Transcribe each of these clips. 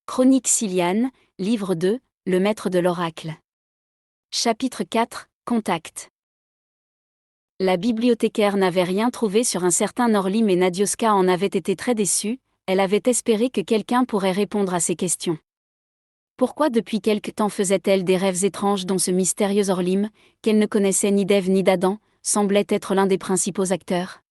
Chronique Siliane, livre 2, Le maître de l'oracle. Chapitre 4, Contact. La bibliothécaire n'avait rien trouvé sur un certain Orlim et Nadioska en avait été très déçue, elle avait espéré que quelqu'un pourrait répondre à ses questions. Pourquoi depuis quelque temps faisait-elle des rêves étranges dont ce mystérieux Orlim, qu'elle ne connaissait ni d'Ève ni d'Adam, semblait être l'un des principaux acteurs?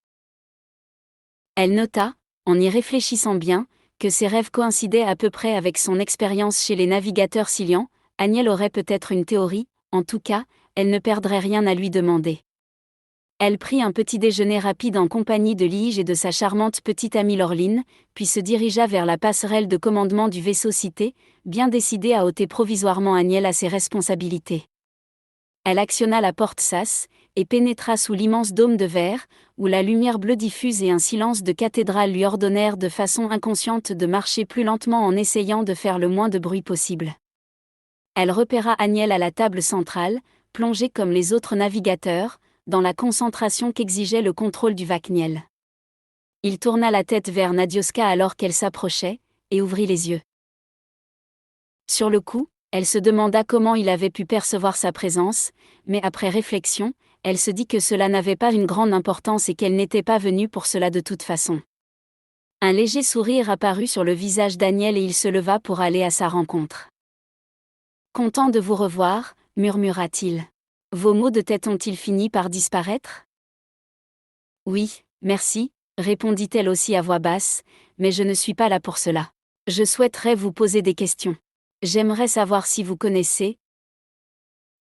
Elle nota, en y réfléchissant bien, que ses rêves coïncidaient à peu près avec son expérience chez les navigateurs Silian. Agnelle aurait peut-être une théorie, en tout cas, elle ne perdrait rien à lui demander. Elle prit un petit déjeuner rapide en compagnie de Lige et de sa charmante petite amie Laureline, puis se dirigea vers la passerelle de commandement du vaisseau cité, bien décidée à ôter provisoirement Agnelle à ses responsabilités. Elle actionna la porte sas, et pénétra sous l'immense dôme de verre, où la lumière bleue diffuse et un silence de cathédrale lui ordonnèrent de façon inconsciente de marcher plus lentement en essayant de faire le moins de bruit possible. Elle repéra Agnelle à la table centrale, plongée comme les autres navigateurs, dans la concentration qu'exigeait le contrôle du Vacniel. Il tourna la tête vers Nadioska alors qu'elle s'approchait, et ouvrit les yeux. Sur le coup, elle se demanda comment il avait pu percevoir sa présence, mais après réflexion, elle se dit que cela n'avait pas une grande importance et qu'elle n'était pas venue pour cela de toute façon. Un léger sourire apparut sur le visage d'Agnelle et il se leva pour aller à sa rencontre. « Content de vous revoir », murmura-t-il. « Vos maux de tête ont-ils fini par disparaître ?»« Oui, merci », répondit-elle aussi à voix basse, « mais je ne suis pas là pour cela. Je souhaiterais vous poser des questions. J'aimerais savoir si vous connaissez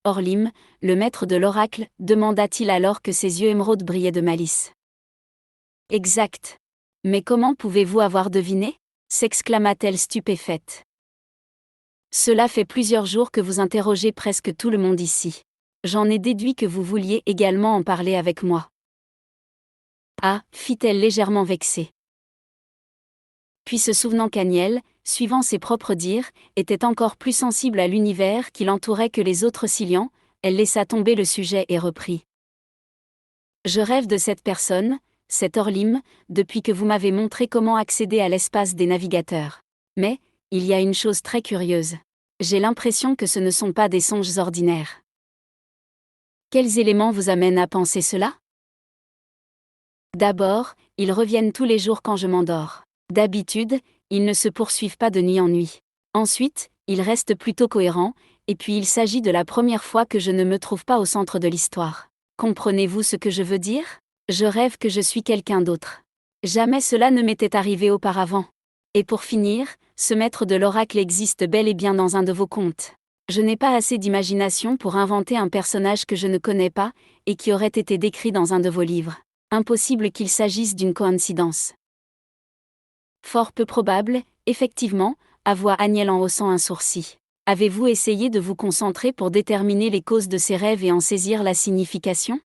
Orlim, le maître de l'oracle, demanda-t-il alors que ses yeux émeraudes brillaient de malice. Exact. Mais comment pouvez-vous avoir deviné s'exclama-t-elle stupéfaite. Cela fait plusieurs jours que vous interrogez presque tout le monde ici. J'en ai déduit que vous vouliez également en parler avec moi. Ah, fit-elle légèrement vexée. Puis se souvenant qu'Agnelle, suivant ses propres dires, était encore plus sensible à l'univers qui l'entourait que les autres Silians, elle laissa tomber le sujet et reprit. Je rêve de cette personne, cet Orlim, depuis que vous m'avez montré comment accéder à l'espace des navigateurs. Mais, il y a une chose très curieuse. J'ai l'impression que ce ne sont pas des songes ordinaires. Quels éléments vous amènent à penser cela ? D'abord, ils reviennent tous les jours quand je m'endors. D'habitude, ils ne se poursuivent pas de nuit en nuit. Ensuite, ils restent plutôt cohérents, et puis il s'agit de la première fois que je ne me trouve pas au centre de l'histoire. Comprenez-vous ce que je veux dire ? Je rêve que je suis quelqu'un d'autre. Jamais cela ne m'était arrivé auparavant. Et pour finir, ce maître de l'oracle existe bel et bien dans un de vos contes. Je n'ai pas assez d'imagination pour inventer un personnage que je ne connais pas, et qui aurait été décrit dans un de vos livres. Impossible qu'il s'agisse d'une coïncidence. Fort peu probable, effectivement, avoua Agnelle en haussant un sourcil. Avez-vous essayé de vous concentrer pour déterminer les causes de ces rêves et en saisir la signification ?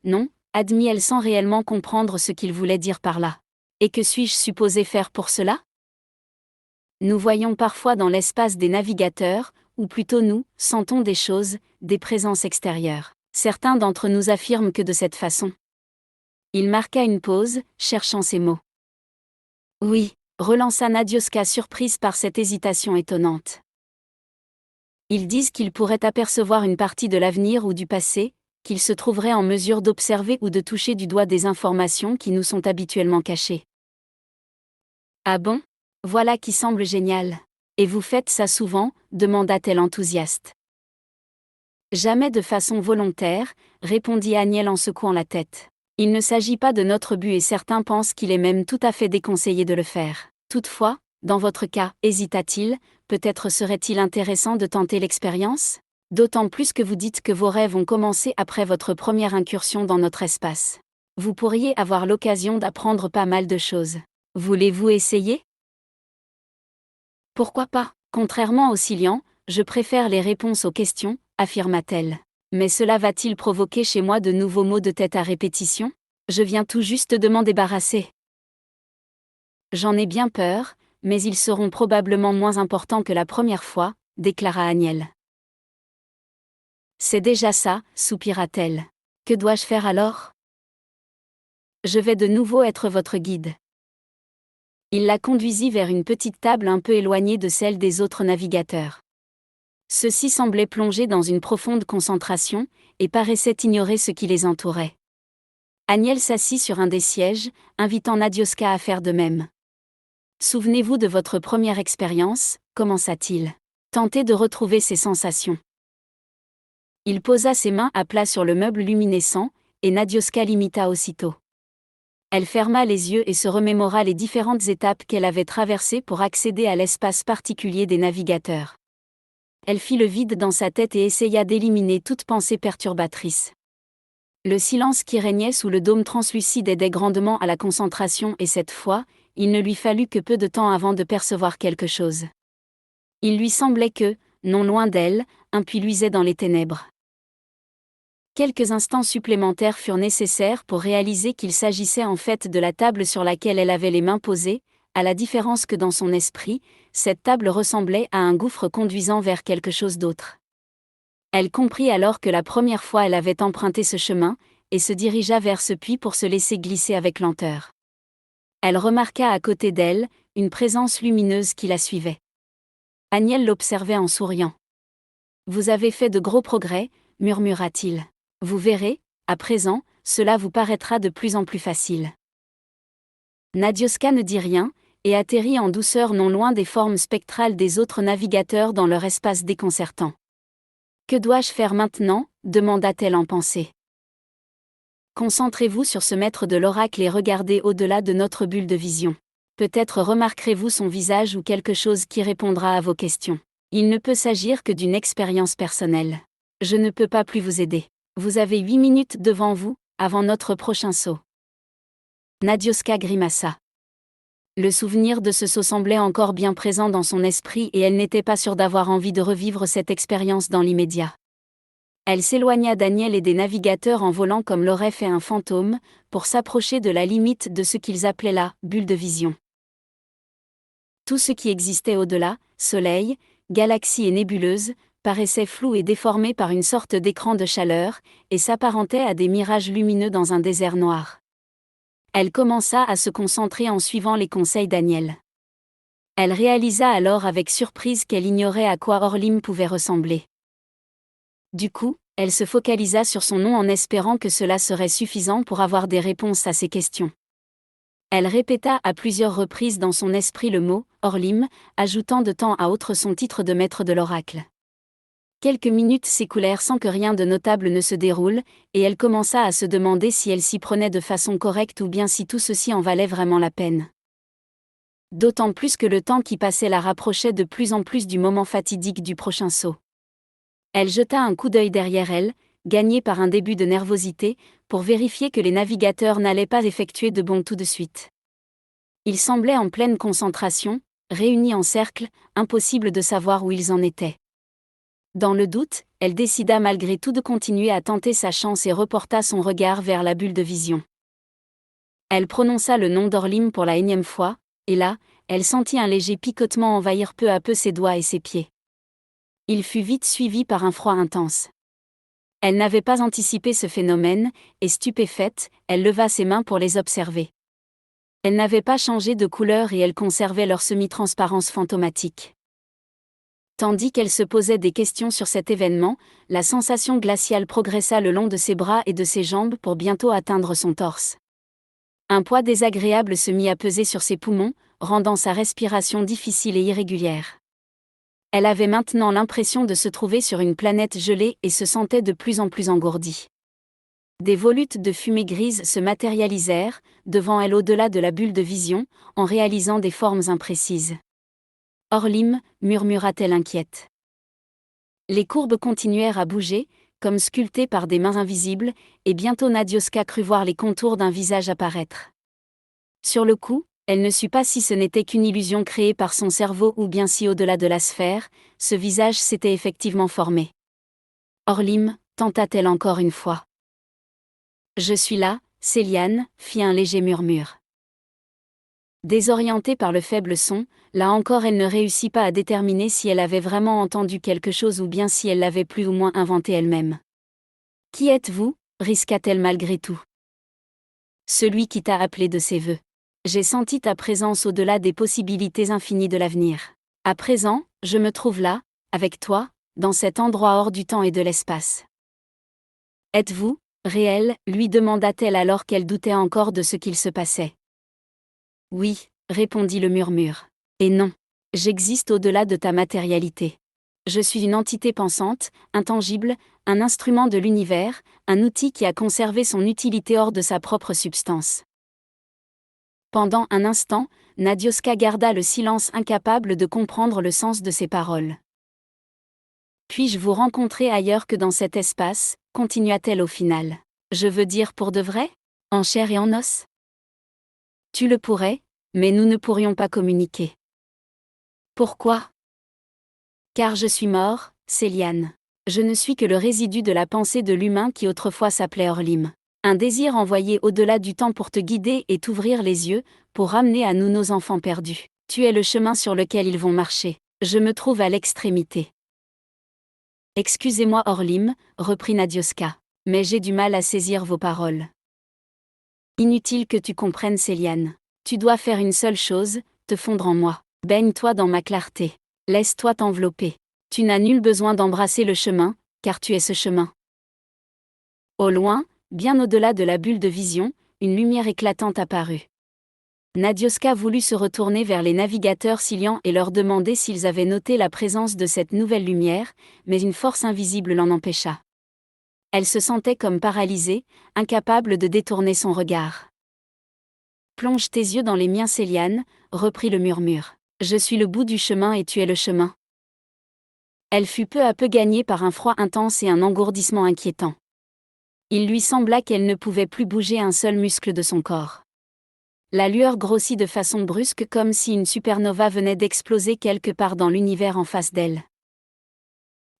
Non, admit-elle sans réellement comprendre ce qu'il voulait dire par là. Et que suis-je supposé faire pour cela ? Nous voyons parfois dans l'espace des navigateurs, ou plutôt nous, sentons des choses, des présences extérieures. Certains d'entre nous affirment que de cette façon. Il marqua une pause, cherchant ses mots. Oui, relança Nadioska surprise par cette hésitation étonnante. Ils disent qu'ils pourraient apercevoir une partie de l'avenir ou du passé, qu'ils se trouveraient en mesure d'observer ou de toucher du doigt des informations qui nous sont habituellement cachées. Ah bon ? Voilà qui semble génial. Et vous faites ça souvent ? Demanda-t-elle enthousiaste. Jamais de façon volontaire, répondit Agnelle en secouant la tête. Il ne s'agit pas de notre but et certains pensent qu'il est même tout à fait déconseillé de le faire. Toutefois, dans votre cas, hésita-t-il, peut-être serait-il intéressant de tenter l'expérience ? D'autant plus que vous dites que vos rêves ont commencé après votre première incursion dans notre espace. Vous pourriez avoir l'occasion d'apprendre pas mal de choses. Voulez-vous essayer ? Pourquoi pas ? Contrairement aux Silians, je préfère les réponses aux questions, affirma-t-elle. Mais cela va-t-il provoquer chez moi de nouveaux maux de tête à répétition ? Je viens tout juste de m'en débarrasser. J'en ai bien peur, mais ils seront probablement moins importants que la première fois, déclara Agnelle. C'est déjà ça, soupira-t-elle. Que dois-je faire alors ? Je vais de nouveau être votre guide. Il la conduisit vers une petite table un peu éloignée de celle des autres navigateurs. Ceux-ci semblaient plongés dans une profonde concentration, et paraissaient ignorer ce qui les entourait. Aniel s'assit sur un des sièges, invitant Nadioska à faire de même. Souvenez-vous de votre première expérience, commença-t-il. Tentez de retrouver ces sensations. Il posa ses mains à plat sur le meuble luminescent, et Nadioska l'imita aussitôt. Elle ferma les yeux et se remémora les différentes étapes qu'elle avait traversées pour accéder à l'espace particulier des navigateurs. Elle fit le vide dans sa tête et essaya d'éliminer toute pensée perturbatrice. Le silence qui régnait sous le dôme translucide aidait grandement à la concentration et cette fois, il ne lui fallut que peu de temps avant de percevoir quelque chose. Il lui semblait que, non loin d'elle, un puits luisait dans les ténèbres. Quelques instants supplémentaires furent nécessaires pour réaliser qu'il s'agissait en fait de la table sur laquelle elle avait les mains posées, à la différence que dans son esprit, cette table ressemblait à un gouffre conduisant vers quelque chose d'autre. Elle comprit alors que la première fois elle avait emprunté ce chemin, et se dirigea vers ce puits pour se laisser glisser avec lenteur. Elle remarqua à côté d'elle, une présence lumineuse qui la suivait. Aniel l'observait en souriant. « Vous avez fait de gros progrès », murmura-t-il. « Vous verrez, à présent, cela vous paraîtra de plus en plus facile. » Nadioska ne dit rien, et atterrit en douceur non loin des formes spectrales des autres navigateurs dans leur espace déconcertant. « Que dois-je faire maintenant ?» demanda-t-elle en pensée. « Concentrez-vous sur ce maître de l'oracle et regardez au-delà de notre bulle de vision. Peut-être remarquerez-vous son visage ou quelque chose qui répondra à vos questions. Il ne peut s'agir que d'une expérience personnelle. Je ne peux pas plus vous aider. Vous avez 8 minutes devant vous, avant notre prochain saut. » Nadioska grimaça. Le souvenir de ce saut semblait encore bien présent dans son esprit et elle n'était pas sûre d'avoir envie de revivre cette expérience dans l'immédiat. Elle s'éloigna d'Aniel et des navigateurs en volant comme l'aurait fait un fantôme, pour s'approcher de la limite de ce qu'ils appelaient la « bulle de vision ». Tout ce qui existait au-delà, soleil, galaxies et nébuleuses, paraissait flou et déformé par une sorte d'écran de chaleur, et s'apparentait à des mirages lumineux dans un désert noir. Elle commença à se concentrer en suivant les conseils d'Aniel. Elle réalisa alors avec surprise qu'elle ignorait à quoi Orlim pouvait ressembler. Du coup, elle se focalisa sur son nom en espérant que cela serait suffisant pour avoir des réponses à ses questions. Elle répéta à plusieurs reprises dans son esprit le mot « Orlim », ajoutant de temps à autre son titre de maître de l'oracle. Quelques minutes s'écoulèrent sans que rien de notable ne se déroule, et elle commença à se demander si elle s'y prenait de façon correcte ou bien si tout ceci en valait vraiment la peine. D'autant plus que le temps qui passait la rapprochait de plus en plus du moment fatidique du prochain saut. Elle jeta un coup d'œil derrière elle, gagnée par un début de nervosité, pour vérifier que les navigateurs n'allaient pas effectuer de bond tout de suite. Ils semblaient en pleine concentration, réunis en cercle, impossible de savoir où ils en étaient. Dans le doute, elle décida malgré tout de continuer à tenter sa chance et reporta son regard vers la bulle de vision. Elle prononça le nom d'Orlim pour la énième fois, et là, elle sentit un léger picotement envahir peu à peu ses doigts et ses pieds. Il fut vite suivi par un froid intense. Elle n'avait pas anticipé ce phénomène, et stupéfaite, elle leva ses mains pour les observer. Elles n'avaient pas changé de couleur et elles conservaient leur semi-transparence fantomatique. Tandis qu'elle se posait des questions sur cet événement, la sensation glaciale progressa le long de ses bras et de ses jambes pour bientôt atteindre son torse. Un poids désagréable se mit à peser sur ses poumons, rendant sa respiration difficile et irrégulière. Elle avait maintenant l'impression de se trouver sur une planète gelée et se sentait de plus en plus engourdie. Des volutes de fumée grise se matérialisèrent, devant elle au-delà de la bulle de vision, en réalisant des formes imprécises. « Orlim » murmura-t-elle inquiète. Les courbes continuèrent à bouger, comme sculptées par des mains invisibles, et bientôt Nadioska crut voir les contours d'un visage apparaître. Sur le coup, elle ne sut pas si ce n'était qu'une illusion créée par son cerveau ou bien si au-delà de la sphère, ce visage s'était effectivement formé. « Orlim » tenta-t-elle encore une fois. « Je suis là, Céliane » fit un léger murmure. Désorientée par le faible son, là encore elle ne réussit pas à déterminer si elle avait vraiment entendu quelque chose ou bien si elle l'avait plus ou moins inventé elle-même. « Qui êtes-vous » risqua-t-elle malgré tout. « Celui qui t'a appelé de ses vœux. » J'ai senti ta présence au-delà des possibilités infinies de l'avenir. À présent, je me trouve là, avec toi, dans cet endroit hors du temps et de l'espace. Êtes-vous réel, lui demanda-t-elle alors qu'elle doutait encore de ce qu'il se passait. Oui, répondit le murmure. Et non. J'existe au-delà de ta matérialité. Je suis une entité pensante, intangible, un instrument de l'univers, un outil qui a conservé son utilité hors de sa propre substance. Pendant un instant, Nadioska garda le silence, incapable de comprendre le sens de ses paroles. Puis-je vous rencontrer ailleurs que dans cet espace, continua-t-elle au final. Je veux dire pour de vrai? En chair et en os? Tu le pourrais, mais nous ne pourrions pas communiquer. Pourquoi? Car je suis mort, Céliane. Je ne suis que le résidu de la pensée de l'humain qui autrefois s'appelait Orlim. Un désir envoyé au-delà du temps pour te guider et t'ouvrir les yeux, pour ramener à nous nos enfants perdus. Tu es le chemin sur lequel ils vont marcher. Je me trouve à l'extrémité. Excusez-moi Orlim, reprit Nadioska, mais j'ai du mal à saisir vos paroles. Inutile que tu comprennes Céliane. Tu dois faire une seule chose, te fondre en moi. Baigne-toi dans ma clarté. Laisse-toi t'envelopper. Tu n'as nul besoin d'embrasser le chemin, car tu es ce chemin. Au loin, bien au-delà de la bulle de vision, une lumière éclatante apparut. Nadioska voulut se retourner vers les navigateurs Silian et leur demander s'ils avaient noté la présence de cette nouvelle lumière, mais une force invisible l'en empêcha. Elle se sentait comme paralysée, incapable de détourner son regard. Plonge tes yeux dans les miens Céliane, reprit le murmure. Je suis le bout du chemin et tu es le chemin. Elle fut peu à peu gagnée par un froid intense et un engourdissement inquiétant. Il lui sembla qu'elle ne pouvait plus bouger un seul muscle de son corps. La lueur grossit de façon brusque comme si une supernova venait d'exploser quelque part dans l'univers en face d'elle.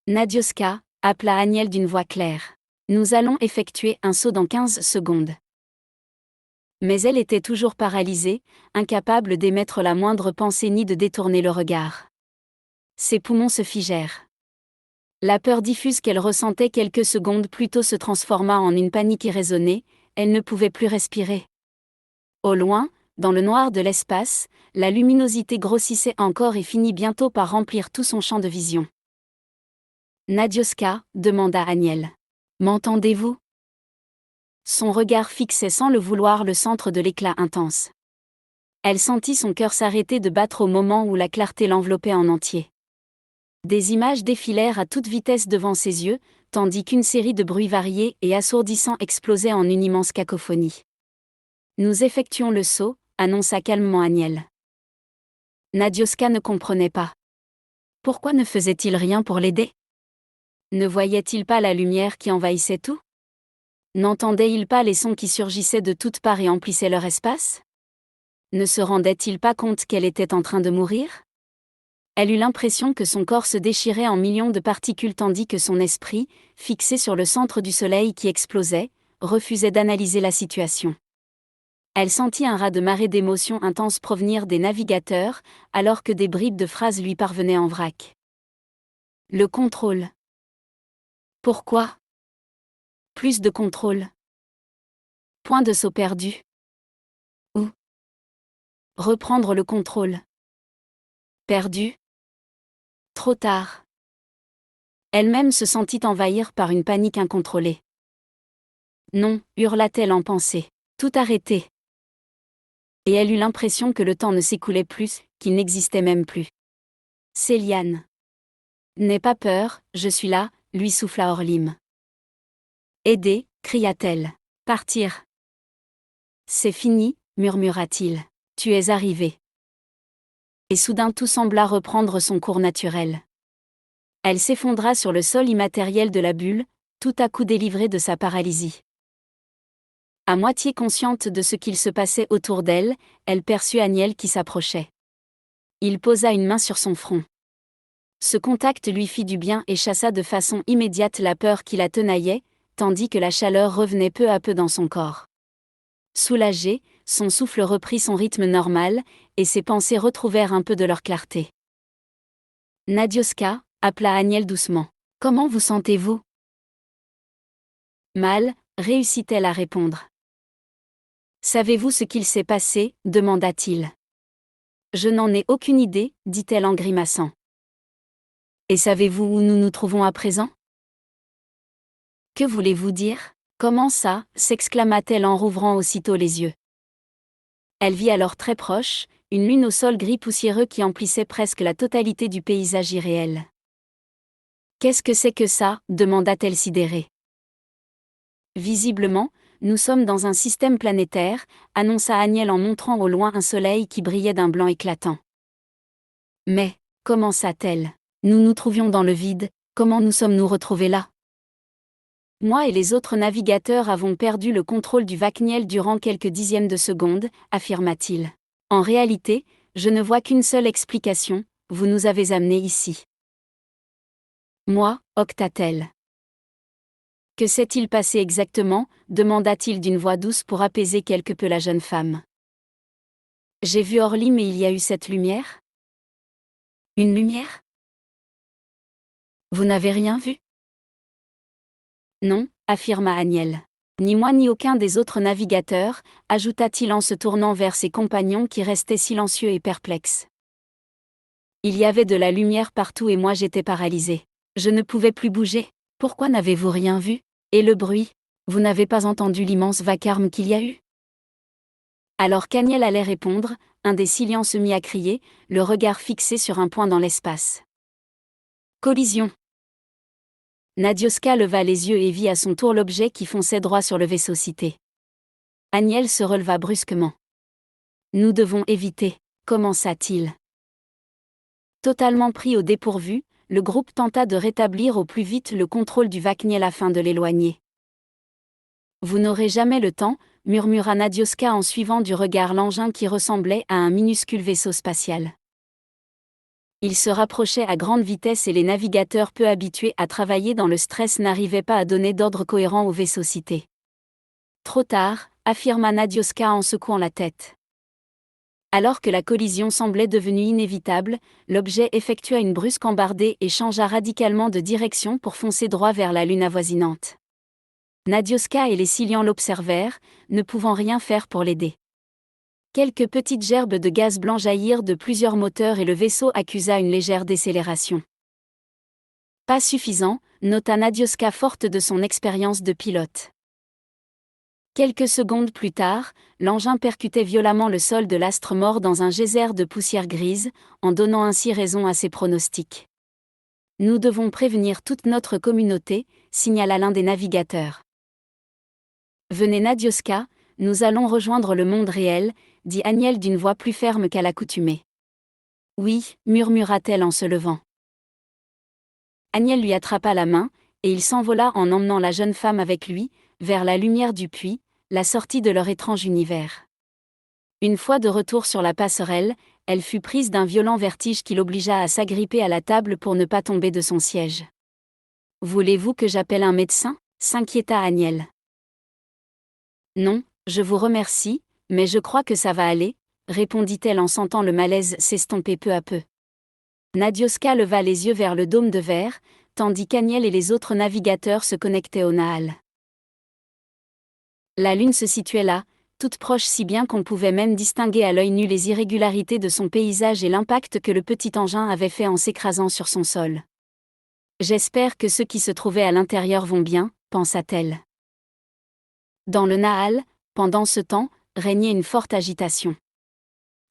Nadioska, appela Aniel d'une voix claire. Nous allons effectuer un saut dans 15 secondes. Mais elle était toujours paralysée, incapable d'émettre la moindre pensée ni de détourner le regard. Ses poumons se figèrent. La peur diffuse qu'elle ressentait quelques secondes plus tôt se transforma en une panique irraisonnée, elle ne pouvait plus respirer. Au loin, dans le noir de l'espace, la luminosité grossissait encore et finit bientôt par remplir tout son champ de vision. Nadioska, demanda Aniel. M'entendez-vous? Son regard fixait sans le vouloir le centre de l'éclat intense. Elle sentit son cœur s'arrêter de battre au moment où la clarté l'enveloppait en entier. Des images défilèrent à toute vitesse devant ses yeux, tandis qu'une série de bruits variés et assourdissants explosait en une immense cacophonie. Nous effectuons le saut, annonça calmement Aniel. Nadioska ne comprenait pas. Pourquoi ne faisait-il rien pour l'aider? Ne voyait-il pas la lumière qui envahissait tout? N'entendait-il pas les sons qui surgissaient de toutes parts et emplissaient leur espace? Ne se rendait-il pas compte qu'elle était en train de mourir? Elle eut l'impression que son corps se déchirait en millions de particules tandis que son esprit, fixé sur le centre du soleil qui explosait, refusait d'analyser la situation. Elle sentit un raz-de-marée d'émotions intenses provenir des navigateurs, alors que des bribes de phrases lui parvenaient en vrac. Le contrôle. Pourquoi? Plus de contrôle. Point de saut perdu. Où? Reprendre le contrôle. Perdu. Trop tard. Elle-même se sentit envahir par une panique incontrôlée. Non, hurla-t-elle en pensée. Tout arrêter. Et elle eut l'impression que le temps ne s'écoulait plus, qu'il n'existait même plus. Céliane. N'aie pas peur, je suis là, lui souffla Orlim. Aider, cria-t-elle. Partir. C'est fini, murmura-t-il. Tu es arrivé. Et soudain tout sembla reprendre son cours naturel. Elle s'effondra sur le sol immatériel de la bulle, tout à coup délivrée de sa paralysie. À moitié consciente de ce qu'il se passait autour d'elle, elle perçut Aniel qui s'approchait. Il posa une main sur son front. Ce contact lui fit du bien et chassa de façon immédiate la peur qui la tenaillait, tandis que la chaleur revenait peu à peu dans son corps. Soulagée, son souffle reprit son rythme normal, et ses pensées retrouvèrent un peu de leur clarté. Nadioska, appela Aniel doucement. Comment vous sentez-vous? Mal, réussit-elle à répondre. Savez-vous ce qu'il s'est passé demanda-t-il. Je n'en ai aucune idée, dit-elle en grimaçant. Et savez-vous où nous nous trouvons à présent? Que voulez-vous dire? Comment ça? S'exclama-t-elle en rouvrant aussitôt les yeux. Elle vit alors très proche, une lune au sol gris poussiéreux qui emplissait presque la totalité du paysage irréel. Qu'est-ce que c'est que ça? Demanda-t-elle sidérée. Visiblement, nous sommes dans un système planétaire, annonça Aniel en montrant au loin un soleil qui brillait d'un blanc éclatant. Mais, commença-t-elle, nous nous trouvions dans le vide, comment nous sommes-nous retrouvés là? Moi et les autres navigateurs avons perdu le contrôle du Vakniel durant quelques dixièmes de seconde, affirma-t-il. En réalité, je ne vois qu'une seule explication, vous nous avez amenés ici. Moi, octa-t-elle. Que s'est-il passé exactement? Demanda-t-il d'une voix douce pour apaiser quelque peu la jeune femme. J'ai vu Orly mais il y a eu cette lumière? Une lumière? Vous n'avez rien vu? Non, affirma Aniel. Ni moi ni aucun des autres navigateurs, ajouta-t-il en se tournant vers ses compagnons qui restaient silencieux et perplexes. Il y avait de la lumière partout et moi j'étais paralysé. Je ne pouvais plus bouger. Pourquoi n'avez-vous rien vu? Et le bruit? Vous n'avez pas entendu l'immense vacarme qu'il y a eu? Alors qu'Aniel allait répondre, un des Silians se mit à crier, le regard fixé sur un point dans l'espace. Collision. Nadioska leva les yeux et vit à son tour l'objet qui fonçait droit sur le vaisseau cité. Aniel se releva brusquement. Nous devons éviter, commença-t-il. Totalement pris au dépourvu, le groupe tenta de rétablir au plus vite le contrôle du Vakniel afin de l'éloigner. Vous n'aurez jamais le temps, murmura Nadioska en suivant du regard l'engin qui ressemblait à un minuscule vaisseau spatial. Il se rapprochait à grande vitesse et les navigateurs peu habitués à travailler dans le stress n'arrivaient pas à donner d'ordre cohérent au vaisseau cité. Trop tard, affirma Nadioska en secouant la tête. Alors que la collision semblait devenue inévitable, l'objet effectua une brusque embardée et changea radicalement de direction pour foncer droit vers la lune avoisinante. Nadioska et les Silians l'observèrent, ne pouvant rien faire pour l'aider. Quelques petites gerbes de gaz blanc jaillirent de plusieurs moteurs et le vaisseau accusa une légère décélération. Pas suffisant, nota Nadioska forte de son expérience de pilote. Quelques secondes plus tard, l'engin percutait violemment le sol de l'astre mort dans un geyser de poussière grise, en donnant ainsi raison à ses pronostics. Nous devons prévenir toute notre communauté, signala l'un des navigateurs. Venez Nadioska, nous allons rejoindre le monde réel, dit Aniel d'une voix plus ferme qu'à l'accoutumée. Oui, murmura-t-elle en se levant. Aniel lui attrapa la main, et il s'envola en emmenant la jeune femme avec lui, vers la lumière du puits, la sortie de leur étrange univers. Une fois de retour sur la passerelle, elle fut prise d'un violent vertige qui l'obligea à s'agripper à la table pour ne pas tomber de son siège. Voulez-vous que j'appelle un médecin? S'inquiéta Aniel. Non, je vous remercie, mais je crois que ça va aller, répondit-elle en sentant le malaise s'estomper peu à peu. Nadioska leva les yeux vers le dôme de verre, tandis qu'Aniel et les autres navigateurs se connectaient au Naal. La lune se situait là, toute proche si bien qu'on pouvait même distinguer à l'œil nu les irrégularités de son paysage et l'impact que le petit engin avait fait en s'écrasant sur son sol. J'espère que ceux qui se trouvaient à l'intérieur vont bien, pensa-t-elle. Dans le Naal, pendant ce temps, régnait une forte agitation.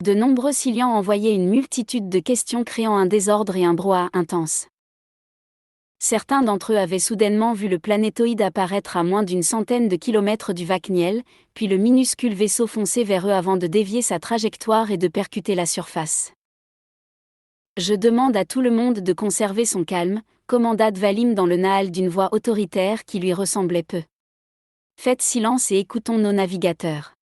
De nombreux Silians envoyaient une multitude de questions créant un désordre et un brouhaha intense. Certains d'entre eux avaient soudainement vu le planétoïde apparaître à moins d'une centaine de kilomètres du Vakniel, puis le minuscule vaisseau foncer vers eux avant de dévier sa trajectoire et de percuter la surface. Je demande à tout le monde de conserver son calme, commanda Dvalim dans le Naal d'une voix autoritaire qui lui ressemblait peu. Faites silence et écoutons nos navigateurs.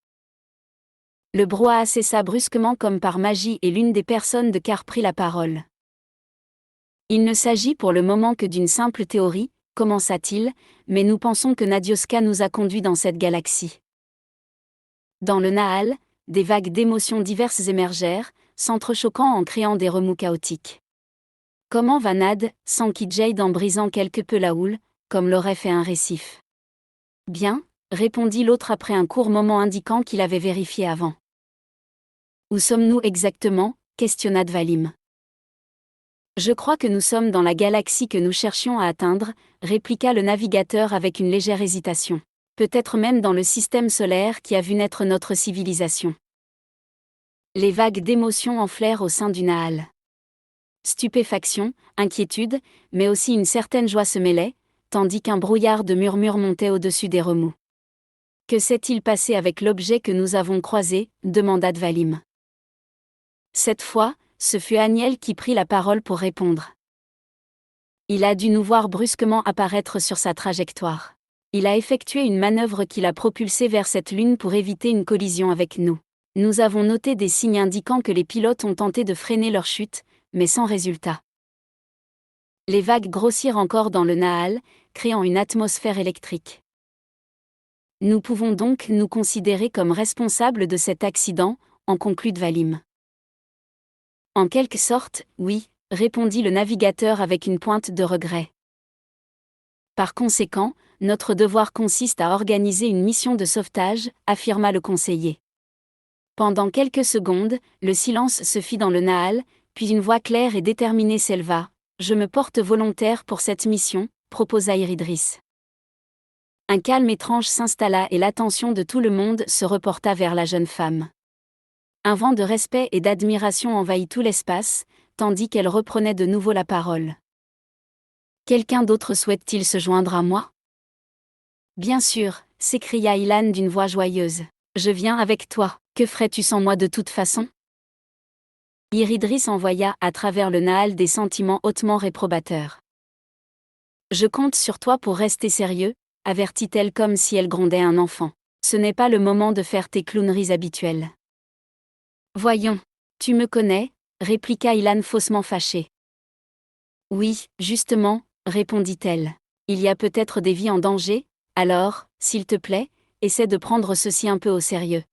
Le brouhaha cessa brusquement comme par magie et l'une des personnes de Car prit la parole. Il ne s'agit pour le moment que d'une simple théorie, commença-t-il, mais nous pensons que Nadioska nous a conduits dans cette galaxie. Dans le Naal, des vagues d'émotions diverses émergèrent, s'entrechoquant en créant des remous chaotiques. Comment va Nad? S'enquit Jade en brisant quelque peu la houle, comme l'aurait fait un récif. Bien, répondit l'autre après un court moment indiquant qu'il avait vérifié avant. Où sommes-nous exactement ? Questionna Dvalim. Je crois que nous sommes dans la galaxie que nous cherchions à atteindre, répliqua le navigateur avec une légère hésitation. Peut-être même dans le système solaire qui a vu naître notre civilisation. Les vagues d'émotions enflèrent au sein du Nahal. Stupéfaction, inquiétude, mais aussi une certaine joie se mêlaient, tandis qu'un brouillard de murmures montait au-dessus des remous. Que s'est-il passé avec l'objet que nous avons croisé ? Demanda Dvalim. Cette fois, ce fut Aniel qui prit la parole pour répondre. Il a dû nous voir brusquement apparaître sur sa trajectoire. Il a effectué une manœuvre qui l'a propulsé vers cette lune pour éviter une collision avec nous. Nous avons noté des signes indiquant que les pilotes ont tenté de freiner leur chute, mais sans résultat. Les vagues grossirent encore dans le Nahal, créant une atmosphère électrique. Nous pouvons donc nous considérer comme responsables de cet accident, en conclut Dvalim. En quelque sorte, oui, répondit le navigateur avec une pointe de regret. Par conséquent, notre devoir consiste à organiser une mission de sauvetage, affirma le conseiller. Pendant quelques secondes, le silence se fit dans le Nahal, puis une voix claire et déterminée s'éleva. « Je me porte volontaire pour cette mission », proposa Iridris. Un calme étrange s'installa et l'attention de tout le monde se reporta vers la jeune femme. Un vent de respect et d'admiration envahit tout l'espace, tandis qu'elle reprenait de nouveau la parole. « Quelqu'un d'autre souhaite-t-il se joindre à moi ? » « Bien sûr », s'écria Ilan d'une voix joyeuse. « Je viens avec toi, que ferais-tu sans moi de toute façon ?» Iridris envoya à travers le Nahal des sentiments hautement réprobateurs. « Je compte sur toi pour rester sérieux », avertit-elle comme si elle grondait un enfant. « Ce n'est pas le moment de faire tes clowneries habituelles. » « Voyons, tu me connais » répliqua Ilan faussement fâché. « Oui, justement » répondit-elle. « Il y a peut-être des vies en danger, alors, s'il te plaît, essaie de prendre ceci un peu au sérieux. »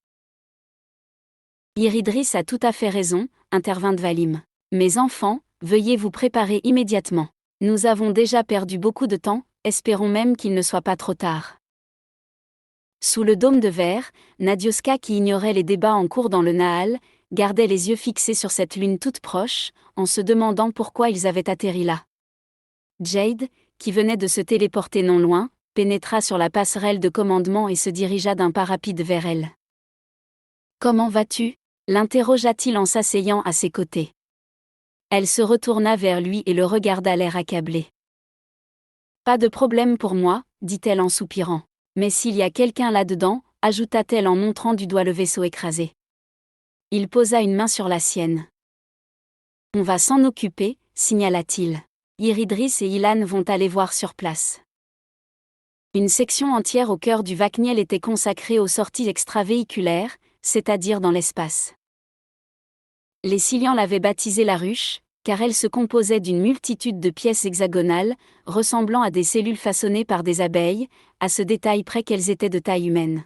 Iridris a tout à fait raison, intervint Dvalim. « Mes enfants, veuillez vous préparer immédiatement. Nous avons déjà perdu beaucoup de temps, espérons même qu'il ne soit pas trop tard. » Sous le dôme de verre, Nadioska, qui ignorait les débats en cours dans le Nahal, gardait les yeux fixés sur cette lune toute proche, en se demandant pourquoi ils avaient atterri là. Jade, qui venait de se téléporter non loin, pénétra sur la passerelle de commandement et se dirigea d'un pas rapide vers elle. « Comment vas-tu » l'interrogea-t-il en s'asseyant à ses côtés. Elle se retourna vers lui et le regarda l'air accablé. « Pas de problème pour moi, dit-elle en soupirant. Mais s'il y a quelqu'un là-dedans, ajouta-t-elle en montrant du doigt le vaisseau écrasé. Il posa une main sur la sienne. On va s'en occuper, signala-t-il. Iridris et Ilan vont aller voir sur place. Une section entière au cœur du Vakniel était consacrée aux sorties extravéhiculaires, c'est-à-dire dans l'espace. Les Silians l'avaient baptisée la ruche, car elle se composait d'une multitude de pièces hexagonales, ressemblant à des cellules façonnées par des abeilles, à ce détail près qu'elles étaient de taille humaine.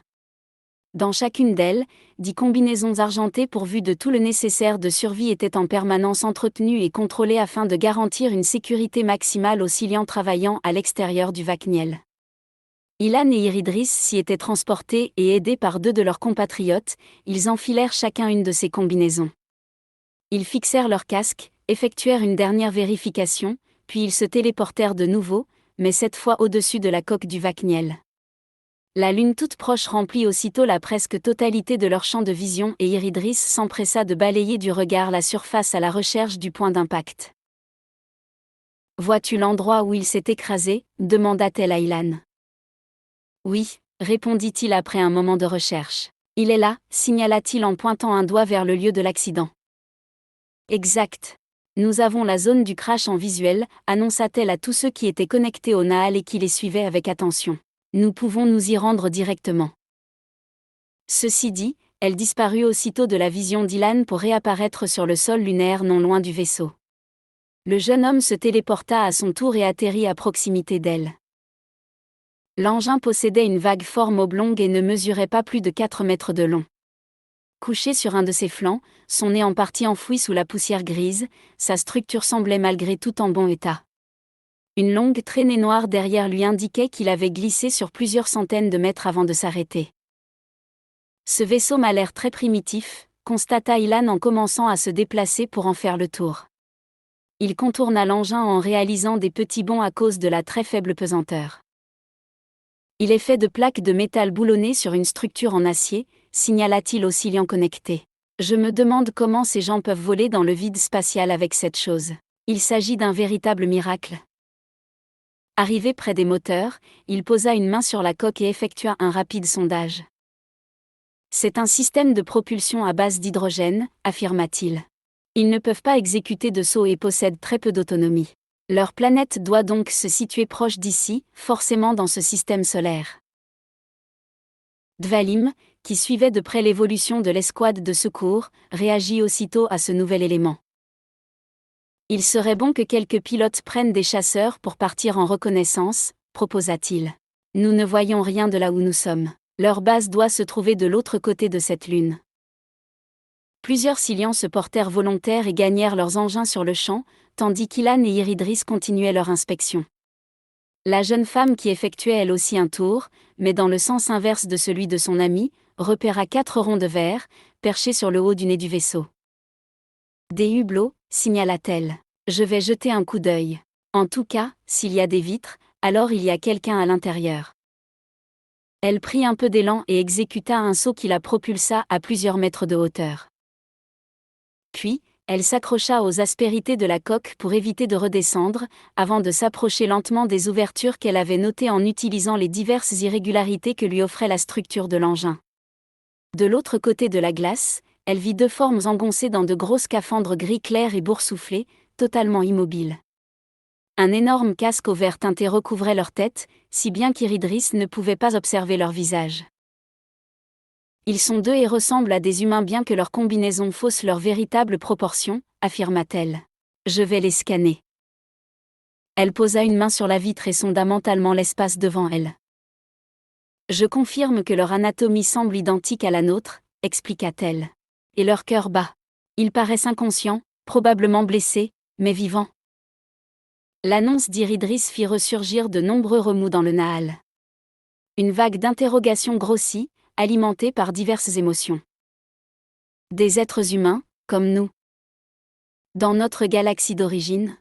Dans chacune d'elles, 10 combinaisons argentées pourvues de tout le nécessaire de survie étaient en permanence entretenues et contrôlées afin de garantir une sécurité maximale aux Silians travaillant à l'extérieur du Vakniel. Ilan et Iridris s'y étaient transportés et aidés par 2 de leurs compatriotes, ils enfilèrent chacun une de ces combinaisons. Ils fixèrent leurs casques, effectuèrent une dernière vérification, puis ils se téléportèrent de nouveau, mais cette fois au-dessus de la coque du Vakniel. La lune toute proche remplit aussitôt la presque totalité de leur champ de vision et Iridris s'empressa de balayer du regard la surface à la recherche du point d'impact. « Vois-tu l'endroit où il s'est écrasé » demanda-t-elle à Ilan. « Oui » répondit-il après un moment de recherche. « Il est là » signala-t-il en pointant un doigt vers le lieu de l'accident. « Exact. Nous avons la zone du crash en visuel » annonça-t-elle à tous ceux qui étaient connectés au Nahal et qui les suivaient avec attention. « Nous pouvons nous y rendre directement. » Ceci dit, elle disparut aussitôt de la vision d'Ilan pour réapparaître sur le sol lunaire non loin du vaisseau. Le jeune homme se téléporta à son tour et atterrit à proximité d'elle. L'engin possédait une vague forme oblongue et ne mesurait pas plus de 4 mètres de long. Couché sur un de ses flancs, son nez en partie enfoui sous la poussière grise, sa structure semblait malgré tout en bon état. Une longue traînée noire derrière lui indiquait qu'il avait glissé sur plusieurs centaines de mètres avant de s'arrêter. Ce vaisseau m'a l'air très primitif, constata Ilan en commençant à se déplacer pour en faire le tour. Il contourna l'engin en réalisant des petits bonds à cause de la très faible pesanteur. Il est fait de plaques de métal boulonnées sur une structure en acier, signala-t-il au Silian connecté. Je me demande comment ces gens peuvent voler dans le vide spatial avec cette chose. Il s'agit d'un véritable miracle. Arrivé près des moteurs, il posa une main sur la coque et effectua un rapide sondage. C'est un système de propulsion à base d'hydrogène, affirma-t-il. Ils ne peuvent pas exécuter de sauts et possèdent très peu d'autonomie. Leur planète doit donc se situer proche d'ici, forcément dans ce système solaire. Dvalim, qui suivait de près l'évolution de l'escouade de secours, réagit aussitôt à ce nouvel élément. Il serait bon que quelques pilotes prennent des chasseurs pour partir en reconnaissance, proposa-t-il. Nous ne voyons rien de là où nous sommes. Leur base doit se trouver de l'autre côté de cette lune. Plusieurs Silians se portèrent volontaires et gagnèrent leurs engins sur le champ, tandis qu'Ilan et Iridris continuaient leur inspection. La jeune femme qui effectuait elle aussi un tour, mais dans le sens inverse de celui de son ami, repéra 4 ronds de verre, perchés sur le haut du nez du vaisseau. Des hublots, signala-t-elle. Je vais jeter un coup d'œil. En tout cas, s'il y a des vitres, alors il y a quelqu'un à l'intérieur. Elle prit un peu d'élan et exécuta un saut qui la propulsa à plusieurs mètres de hauteur. Puis, elle s'accrocha aux aspérités de la coque pour éviter de redescendre, avant de s'approcher lentement des ouvertures qu'elle avait notées en utilisant les diverses irrégularités que lui offrait la structure de l'engin. De l'autre côté de la glace, elle vit 2 formes engoncées dans de gros scaphandres gris clair et boursouflés, totalement immobiles. Un énorme casque au vert teinté recouvrait leur tête, si bien qu'Iridris ne pouvait pas observer leur visage. Ils sont 2 et ressemblent à des humains bien que leur combinaison fausse leurs véritables proportions, affirma-t-elle. Je vais les scanner. Elle posa une main sur la vitre et sonda mentalement l'espace devant elle. Je confirme que leur anatomie semble identique à la nôtre, expliqua-t-elle. Et leur cœur bat. Ils paraissent inconscients, probablement blessés, mais vivants. L'annonce d'Iridris fit ressurgir de nombreux remous dans le Nahal. Une vague d'interrogations grossit, alimentée par diverses émotions. Des êtres humains, comme nous. Dans notre galaxie d'origine.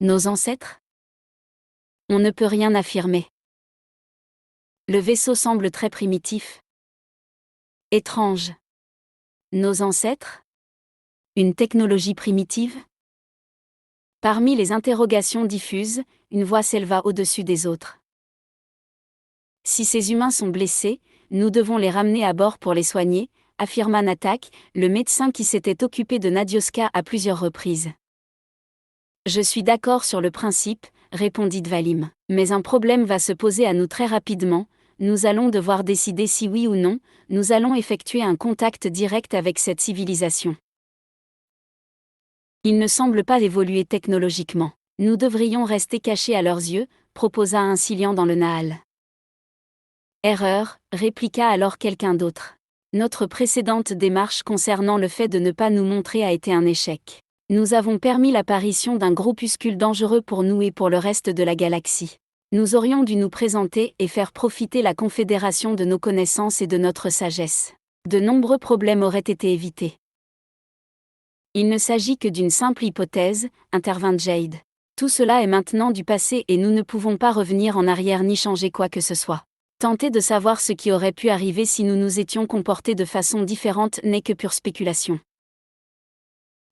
Nos ancêtres ? On ne peut rien affirmer. Le vaisseau semble très primitif. Étrange. Nos ancêtres ? Une technologie primitive ? Parmi les interrogations diffuses, une voix s'éleva au-dessus des autres. Si ces humains sont blessés, nous devons les ramener à bord pour les soigner, affirma Natak, le médecin qui s'était occupé de Nadioska à plusieurs reprises. Je suis d'accord sur le principe, répondit Dvalim, mais un problème va se poser à nous très rapidement, nous allons devoir décider si oui ou non, nous allons effectuer un contact direct avec cette civilisation. Ils ne semblent pas évoluer technologiquement. Nous devrions rester cachés à leurs yeux, proposa un Silian dans le Nahal. Erreur, répliqua alors quelqu'un d'autre. Notre précédente démarche concernant le fait de ne pas nous montrer a été un échec. Nous avons permis l'apparition d'un groupuscule dangereux pour nous et pour le reste de la galaxie. Nous aurions dû nous présenter et faire profiter la Confédération de nos connaissances et de notre sagesse. De nombreux problèmes auraient été évités. Il ne s'agit que d'une simple hypothèse, intervint Jade. Tout cela est maintenant du passé et nous ne pouvons pas revenir en arrière ni changer quoi que ce soit. Tenter de savoir ce qui aurait pu arriver si nous nous étions comportés de façon différente n'est que pure spéculation.